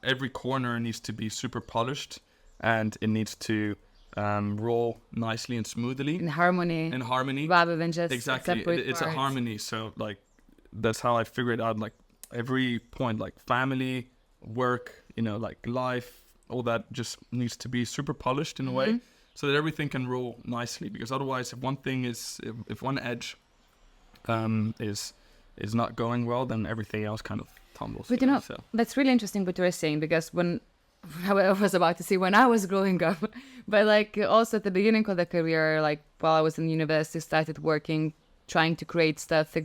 every corner needs to be super polished, and it needs to roll nicely and smoothly in harmony rather than just exactly. It's a harmony. So like that's how I figured out, like every point, like family, work, like life, all that just needs to be super polished in a way, so that everything can roll nicely. Because otherwise, if one edge is not going well, then everything else kind of tumbles. But that's really interesting what you were saying, because when I was about to say when I was growing up, but like also at the beginning of the career, like while I was in university, started working, trying to create stuff, to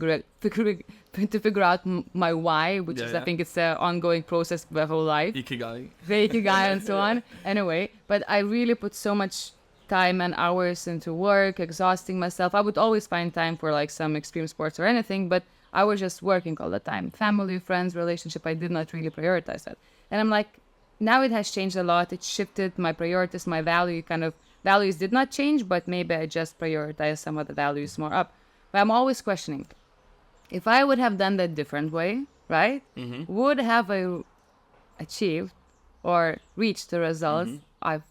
figure out my why, which is I think it's an ongoing process my whole life. Ikigai and so on. Anyway, but I really put so much time and hours into work, exhausting myself. I would always find time for like some extreme sports or anything, but I was just working all the time. Family, friends, relationship, I did not really prioritize that. And I'm like, now it has changed a lot. It shifted my priorities, my values did not change, but maybe I just prioritized some of the values more up. But I'm always questioning, if I would have done that different way, right? Would have I achieved or reached the results I've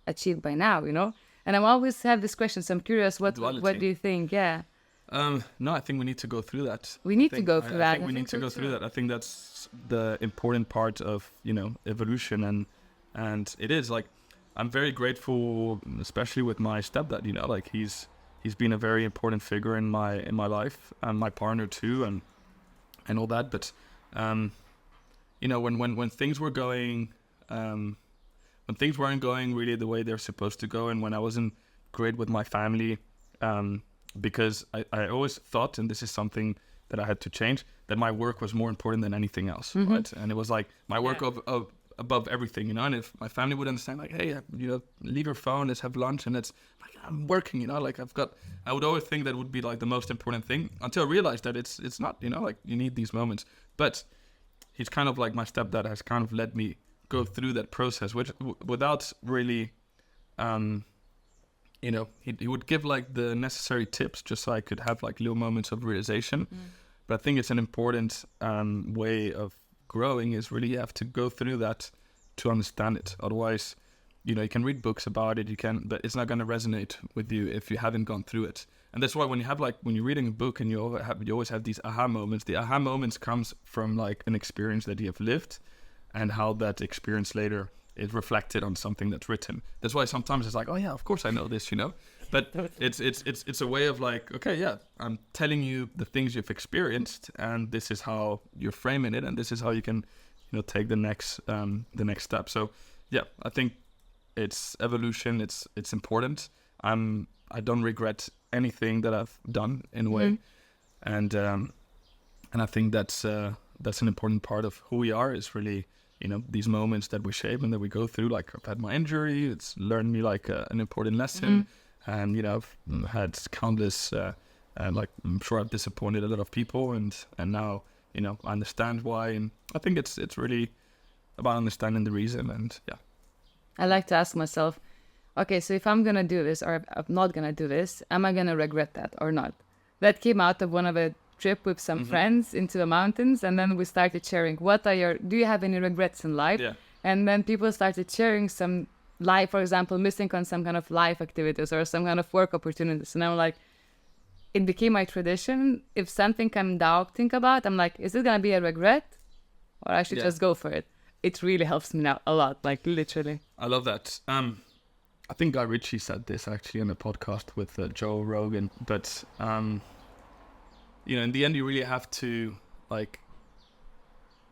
achieved by now, And I'm always have this question, so I'm curious, what do you think? Yeah. No, I think we need to go through that. We need to go through that. I think we need to go through that. I think that's the important part of, evolution. And it is like, I'm very grateful, especially with my stepdad, like he's been a very important figure in my life, and my partner too, and all that. But, when things were going, when things weren't going really the way they're supposed to go, and when I wasn't great with my family, because I always thought, and this is something that I had to change, that my work was more important than anything else, right? And it was like my work of above everything, And if my family would understand, like, hey, leave your phone, let's have lunch, and it's like I'm working, like I would always think that would be like the most important thing, until I realized that it's not, like you need these moments. But he's kind of like my stepdad has kind of let me go through that process, which without really. He would give like the necessary tips just so I could have like little moments of realization. But I think it's an important way of growing, is really you have to go through that to understand it. Otherwise, you can read books about it, but it's not going to resonate with you if you haven't gone through it. And that's why when you're reading a book and you always have these aha moments, the aha moments comes from like an experience that you have lived, and how that experience later is reflected on something that's written. That's why sometimes it's like, oh yeah, of course I know this, But it's a way of like, okay, yeah, I'm telling you the things you've experienced, and this is how you're framing it, and this is how you can, take the next step. So yeah, I think it's evolution. It's important. I don't regret anything that I've done in a way, and I think that's an important part of who we are, is really, these moments that we shape and that we go through. Like I've had my injury, it's learned me like an important lesson. And, I've had countless, like I'm sure I've disappointed a lot of people, and now, I understand why. And I think it's really about understanding the reason. And yeah. I like to ask myself, okay, so if I'm going to do this, or if I'm not going to do this, am I going to regret that or not? That came out of one of a trip with some friends into the mountains, and then we started sharing, do you have any regrets in life? Yeah. And then people started sharing some life, for example, missing on some kind of life activities or some kind of work opportunities. And I'm like, it became my tradition. If something I'm doubting about, I'm like, is it going to be a regret, or I should just go for it? It really helps me now a lot, like literally. I love that. I think Guy Ritchie said this actually on a podcast with Joe Rogan, but in the end, you really have to, like,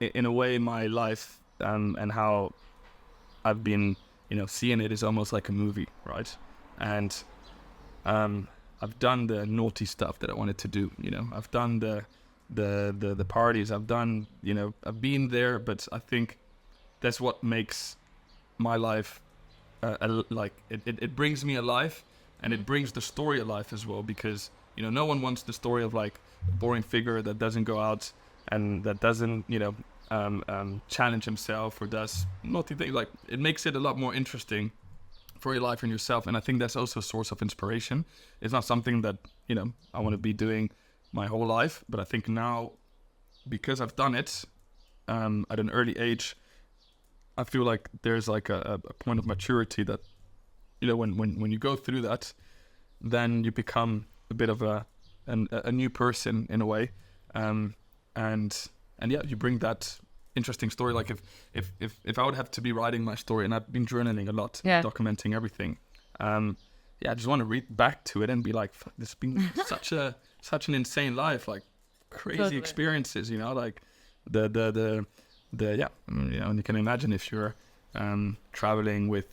in a way, my life and how I've been, seeing it is almost like a movie, right? And I've done the naughty stuff that I wanted to do. I've done the parties. I've done, I've been there, but I think that's what makes my life like it brings me alive, and it brings the story alive as well, because no one wants the story of like a boring figure that doesn't go out and that doesn't challenge himself or does naughty things. Like, it makes it a lot more interesting for your life and yourself, and I think that's also a source of inspiration. It's not something that I want to be doing my whole life. But I think now, because I've done it at an early age, I feel like there's like a point of maturity that, you know, when you go through that, then you become a bit of a new person in a way, and yeah, you bring that interesting story. Like if I would have to be writing my story, and I've been journaling a lot, documenting everything, I just want to read back to it and be like, fuck, this has been such an insane life, like crazy experiences, you know, like the yeah, you know, and you can imagine if you're traveling with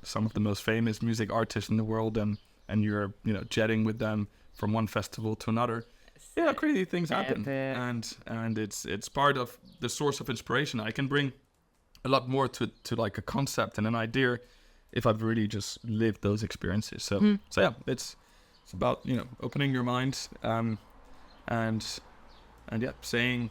some of the most famous music artists in the world, and you're, you know, jetting with them from one festival to another. Yeah, crazy things happen, and it's part of the source of inspiration. I can bring a lot more to like a concept and an idea if I've really just lived those experiences. So yeah, it's about, you know, opening your mind, and yeah, saying.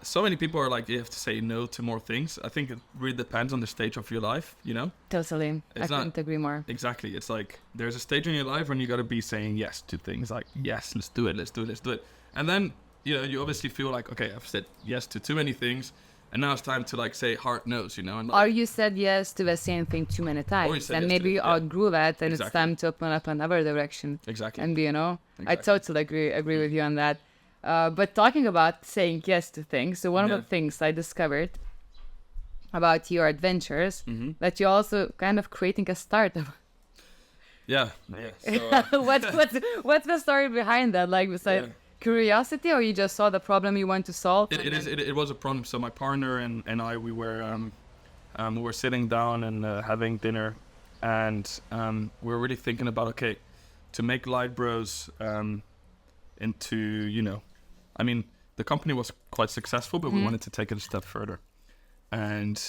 So many people are like, you have to say no to more things. I think it really depends on the stage of your life, you know? Totally. I couldn't agree more. Exactly. It's like, there's a stage in your life when you got to be saying yes to things, like, yes, let's do it. And then, you know, you obviously feel like, okay, I've said yes to too many things, and now it's time to like say hard no's, you know? And like, or you said yes to the same thing too many times, and maybe you outgrew that, and it's time to open up another direction. Exactly. And, you know, I totally agree with you on that. But talking about saying yes to things, so one of the things I discovered about your adventures, that you're also kind of creating a startup. Yeah. So, what's the story behind that? Like, besides curiosity, or you just saw the problem you want to solve? It was a problem. So my partner and I, we were sitting down and having dinner, and we were really thinking about, okay, to make LightBros into, you know, I mean, the company was quite successful, but we wanted to take it a step further. And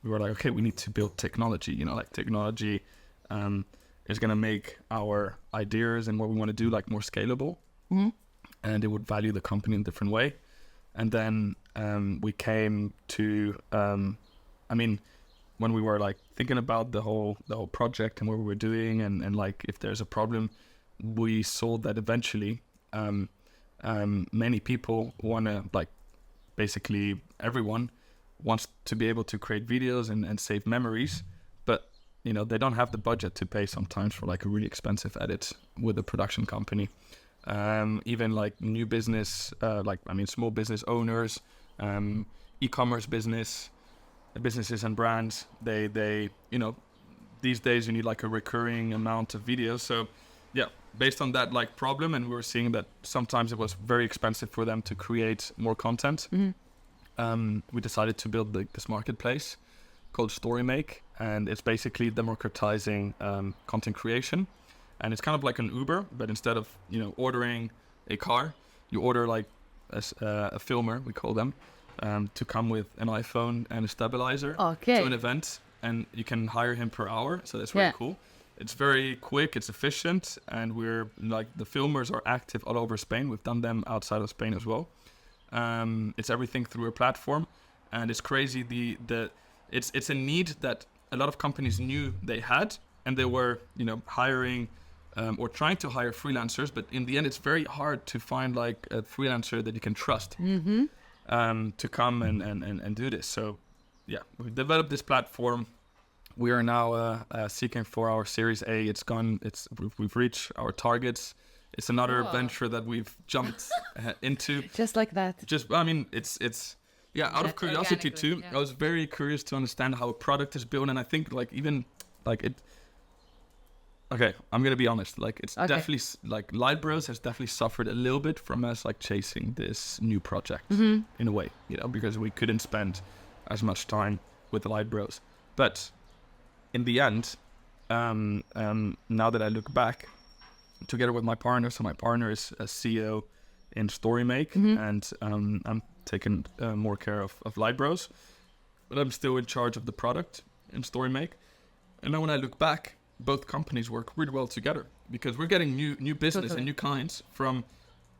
we were like, okay, we need to build technology, you know, like technology is going to make our ideas and what we want to do like more scalable. And it would value the company in a different way. And then we came to, I mean, when we were like thinking about the whole project and what we were doing, and like if there's a problem, we saw that eventually many people want to, like, basically everyone wants to be able to create videos and save memories, but, you know, they don't have the budget to pay sometimes for like a really expensive edit with a production company. Even like new business, small business owners, e-commerce businesses and brands, they, you know, these days you need like a recurring amount of videos. So yeah, based on that like problem, and we were seeing that sometimes it was very expensive for them to create more content. We decided to build this marketplace called StoryMake, and it's basically democratizing content creation. And it's kind of like an Uber, but instead of, you know, ordering a car, you order like a filmer, we call them, to come with an iPhone and a stabilizer to an event, and you can hire him per hour. So that's really cool. It's very quick, it's efficient, and we're like, the filmers are active all over Spain. We've done them outside of Spain as well. It's everything through a platform, and it's crazy. It's a need that a lot of companies knew they had, and they were, you know, hiring or trying to hire freelancers, but in the end, it's very hard to find like a freelancer that you can trust to come and do this. So yeah, we developed this platform. We are now seeking for our Series A. We've reached our targets. It's another venture that we've jumped into. Just like that. I mean, it's out of curiosity too. I was very curious to understand how a product is built, and I think like even like it. Okay, I'm gonna be honest. Like it's definitely like LightBros has definitely suffered a little bit from us like chasing this new project in a way, you know, because we couldn't spend as much time with the LightBros. But in the end, now that I look back, together with my partner, so my partner is a CEO in StoryMake, and I'm taking more care of LightBros, but I'm still in charge of the product in StoryMake. And now when I look back, both companies work really well together, because we're getting new business and new clients from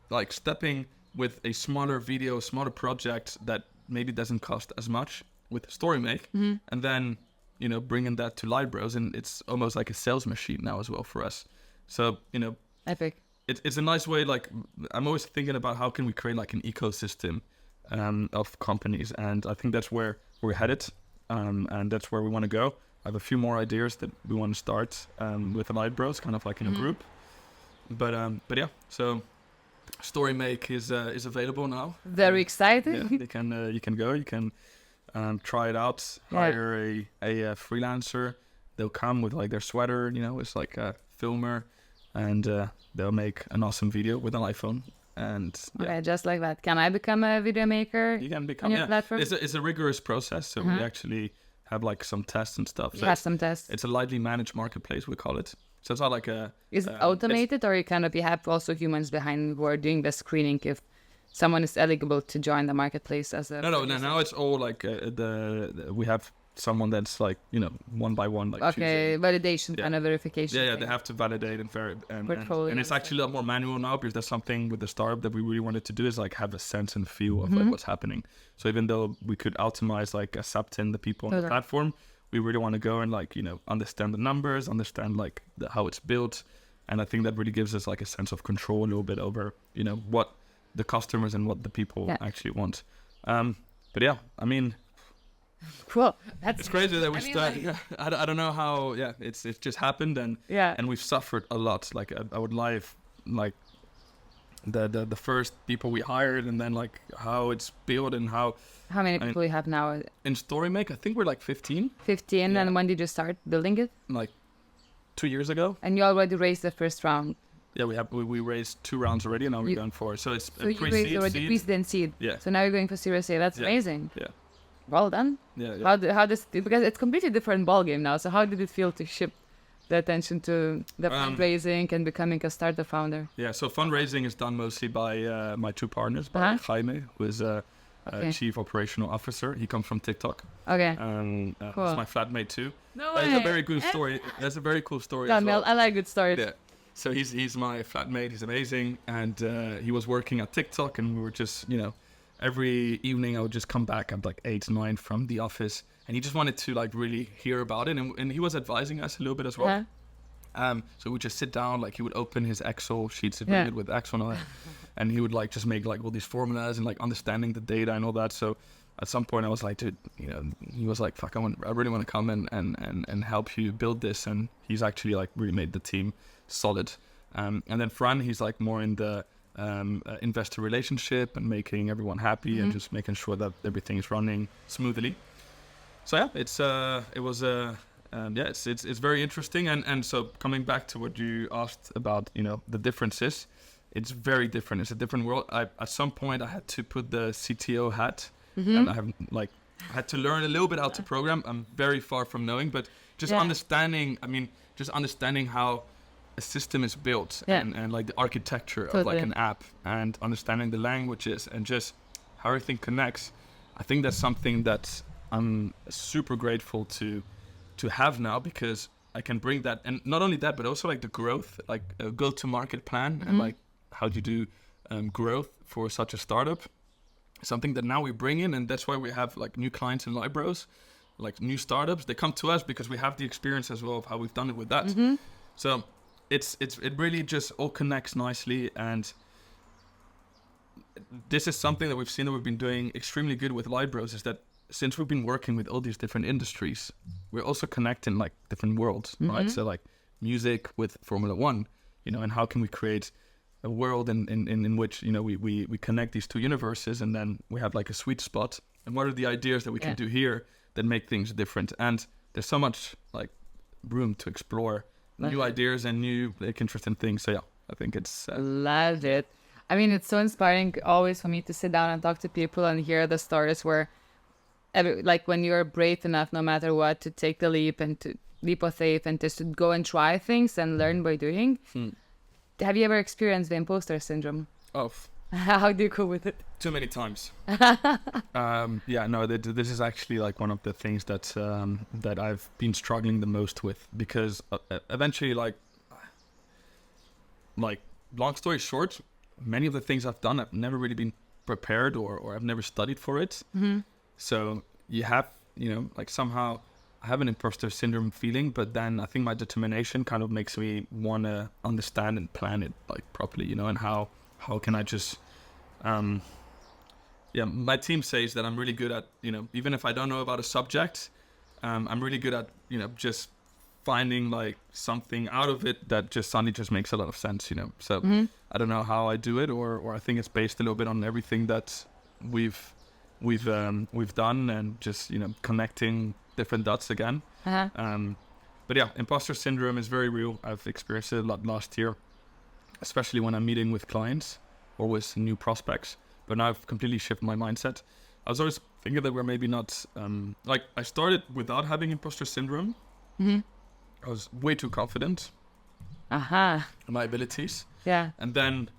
like stepping with a smaller video, smaller project that maybe doesn't cost as much with StoryMake, and then, you know, bringing that to LightBros, and it's almost like a sales machine now as well for us. So, you know, epic. it's a nice way. Like I'm always thinking about how can we create like an ecosystem of companies, and I think that's where we're headed, and that's where we want to go. I have a few more ideas that we want to start with the LightBros, kind of like in a group. But yeah, so StoryMake is available now. Very exciting. Yeah, you can go, you can try it out. Hire a freelancer. They'll come with like their sweater, you know, it's like a filmer, and they'll make an awesome video with an iPhone. And okay, just like that. Can I become a video maker? You can become. On your platform? It's a rigorous process, so we actually have like some tests and stuff. So have some tests. It's a lightly managed marketplace, we call it. So it's not like a. Is it automated, or you have also humans behind who are doing the screening if someone is eligible to join the marketplace as a? No. Now it's all like we have someone that's like, you know, one by one, like choosing. Validation kind of verification. Yeah, they have to validate and it's actually a lot more manual now, because that's something with the startup that we really wanted to do, is like have a sense and feel of like what's happening. So even though we could optimize like accepting the people on the platform, we really want to go and like, you know, understand the numbers, understand like how it's built, and I think that really gives us like a sense of control a little bit over, you know, what the customers and what the people actually want. But yeah, I mean. Cool. It's crazy that we started. Yeah, I don't know how. Yeah, it's just happened, and we've suffered a lot. Like our life, like the first people we hired, and then like how it's built and how. How many people you have now? In StoryMake, I think we're like 15. 15, yeah. And when did you start building it? Like 2 years ago. And you already raised the first round. Yeah, we raised 2 rounds already, and now we're going for. So it's you raised already pre-seed and seed. Yeah. So now you're going for Series A. That's amazing. Yeah. Well done. Yeah. How does it, because it's completely different ball game now. So how did it feel to shift the attention to the fundraising and becoming a startup founder? Yeah. So fundraising is done mostly by my 2 partners, by Jaime, who is Chief Operational Officer. He comes from TikTok. Okay. Cool. He's my flatmate too. No way. That's a very good story. That's a very cool story. Yeah, I like good stories. Yeah. So he's my flatmate. He's amazing, and he was working at TikTok, and we were just, you know, every evening I would just come back at like 8, 9 from the office, and he just wanted to like really hear about it, and he was advising us a little bit as well. So we'd just sit down, like he would open his Excel sheets with Excel and all that, and he would like just make like all these formulas and like understanding the data and all that. So at some point I was like, dude, you know, he was like, fuck, I really want to come and help you build this, and he's actually like really made the team solid. And then Fran, he's like more in the investor relationship and making everyone happy and just making sure that everything is running smoothly. So yeah, it's very interesting. And so coming back to what you asked about, you know, the differences, it's very different. It's a different world. At some point I had to put the CTO hat, and I had to learn a little bit how to program. I'm very far from knowing, but just understanding how a system is built and like the architecture of like an app, and understanding the languages and just how everything connects. I think that's something that I'm super grateful to have now, because I can bring that, and not only that, but also like the growth, like a go-to-market plan, and like how do you do growth for such a startup. Something that now we bring in, and that's why we have like new clients in LightBros, like new startups. They come to us because we have the experience as well of how we've done it with that. So it really just all connects nicely, and this is something that we've seen that we've been doing extremely good with LightBros, is that since we've been working with all these different industries, we're also connecting like different worlds, right? So like music with Formula 1, you know, and how can we create a world in which, you know, we connect these 2 universes, and then we have like a sweet spot, and what are the ideas that we can do here that make things different. And there's so much like room to explore new ideas and new like interesting things. So yeah, I think it's love it. I mean, it's so inspiring always for me to sit down and talk to people and hear the stories where like when you're brave enough, no matter what, to take the leap and to leap of faith and just to go and try things and learn by doing. Have you ever experienced the imposter syndrome? Oh, how do you cope with it? Too many times. This is actually like one of the things that that I've been struggling the most with, because eventually, like long story short, many of the things I've done, I've never really been prepared or I've never studied for it. So you have, you know, like somehow have an imposter syndrome feeling, but then I think my determination kind of makes me want to understand and plan it like properly, you know, and how can I just, my team says that I'm really good at, you know, even if I don't know about a subject, I'm really good at, you know, just finding like something out of it that just suddenly just makes a lot of sense, you know. So I don't know how I do it, or I think it's based a little bit on everything that we've done, and just, you know, connecting different dots again. But yeah, imposter syndrome is very real. I've experienced it a lot last year, especially when I'm meeting with clients or with new prospects. But now I've completely shifted my mindset. I was always thinking that we're maybe not, like I started without having imposter syndrome. I was way too confident in my abilities. Yeah. And then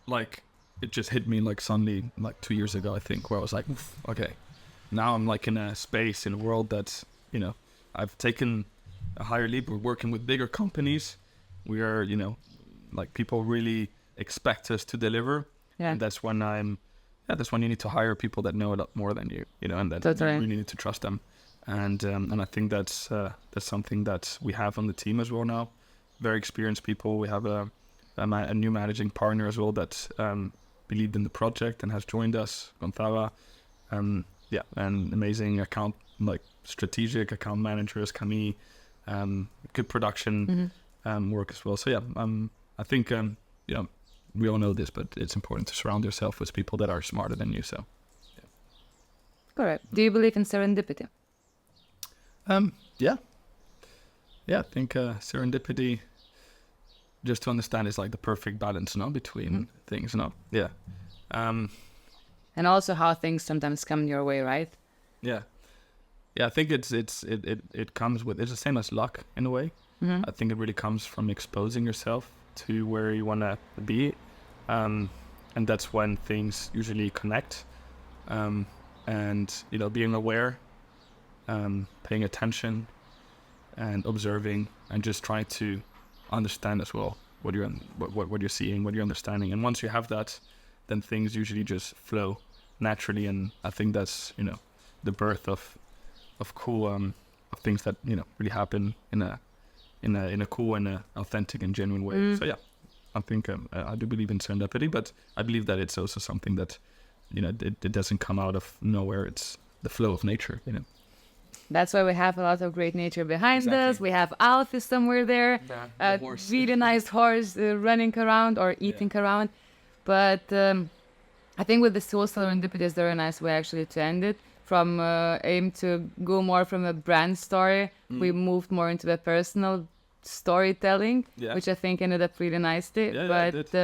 like it just hit me like suddenly like 2 years ago, I think, where I was like, okay, now I'm like in a space, in a world that's, you know, I've taken a higher leap. We're working with bigger companies. We are, you know, like people really expect us to deliver. Yeah. And that's when that's when you need to hire people that know a lot more than you know, and that you really need to trust them. And I think that's something that we have on the team as well now. Very experienced people. We have a new managing partner as well that believed in the project and has joined us, Gonzala. And amazing strategic account managers, Camille, good production work as well. So I think you know, we all know this, but it's important to surround yourself with people that are smarter than you. So correct. Do you believe in serendipity? I think serendipity, just to understand, is like the perfect balance, no, between things, no. And also how things sometimes come your way, right? I think it comes with, it's the same as luck in a way. I think it really comes from exposing yourself to where you want to be, and that's when things usually connect, and you know, being aware, paying attention and observing, and just trying to understand as well what you're seeing, what you're understanding. And once you have that, then things usually just flow naturally. And I think that's, you know, the birth of cool of things that, you know, really happen in a cool and a authentic and genuine way. So I think I do believe in serendipity, but I believe that it's also something that, you know, it doesn't come out of nowhere. It's the flow of nature, you know. That's why we have a lot of great nature behind us. We have Alfie somewhere there, a really nice horse running around or eating around. But I think with the soul serendipity is a very nice way actually to end it. From aim to go more from a brand story, we moved more into the personal storytelling, which I think ended up really nicely. But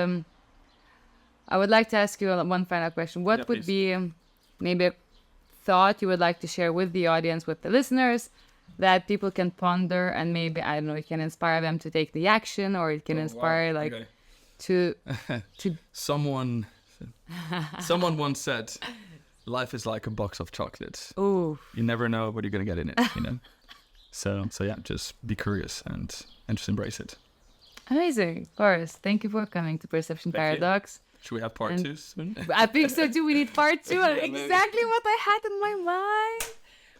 I would like to ask you one final question. What would be maybe a thought you would like to share with the audience, with the listeners, that people can ponder, and maybe, I don't know, it can inspire them to take the action, or it can inspire to someone once said, life is like a box of chocolates. Ooh. You never know what you're gonna get in it, you know. So just be curious and just embrace it. Amazing. Forest, thank you for coming to Perception Paradox. Should we have part 2 soon? I think so too. We need part 2. Exactly what I had in my mind.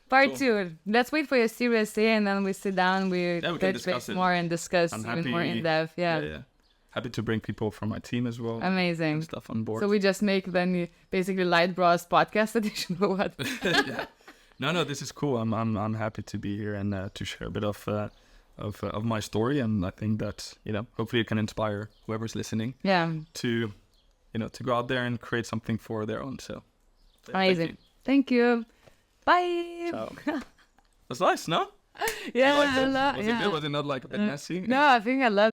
Part 2. Let's wait for your Series A, and then we sit down, we touch base more and discuss even more in depth. Yeah. Happy to bring people from my team as well. Amazing. And stuff on board. So we just make then basically LightBros podcast edition or what? No, this is cool. I'm happy to be here and to share a bit of my story, and I think that, you know, hopefully it can inspire whoever's listening. To, you know, to go out there and create something for their own. So amazing. Thank you. Bye. Ciao. That's nice, no? Yeah, Was it good? Was it not like a bit messy? No, I think I love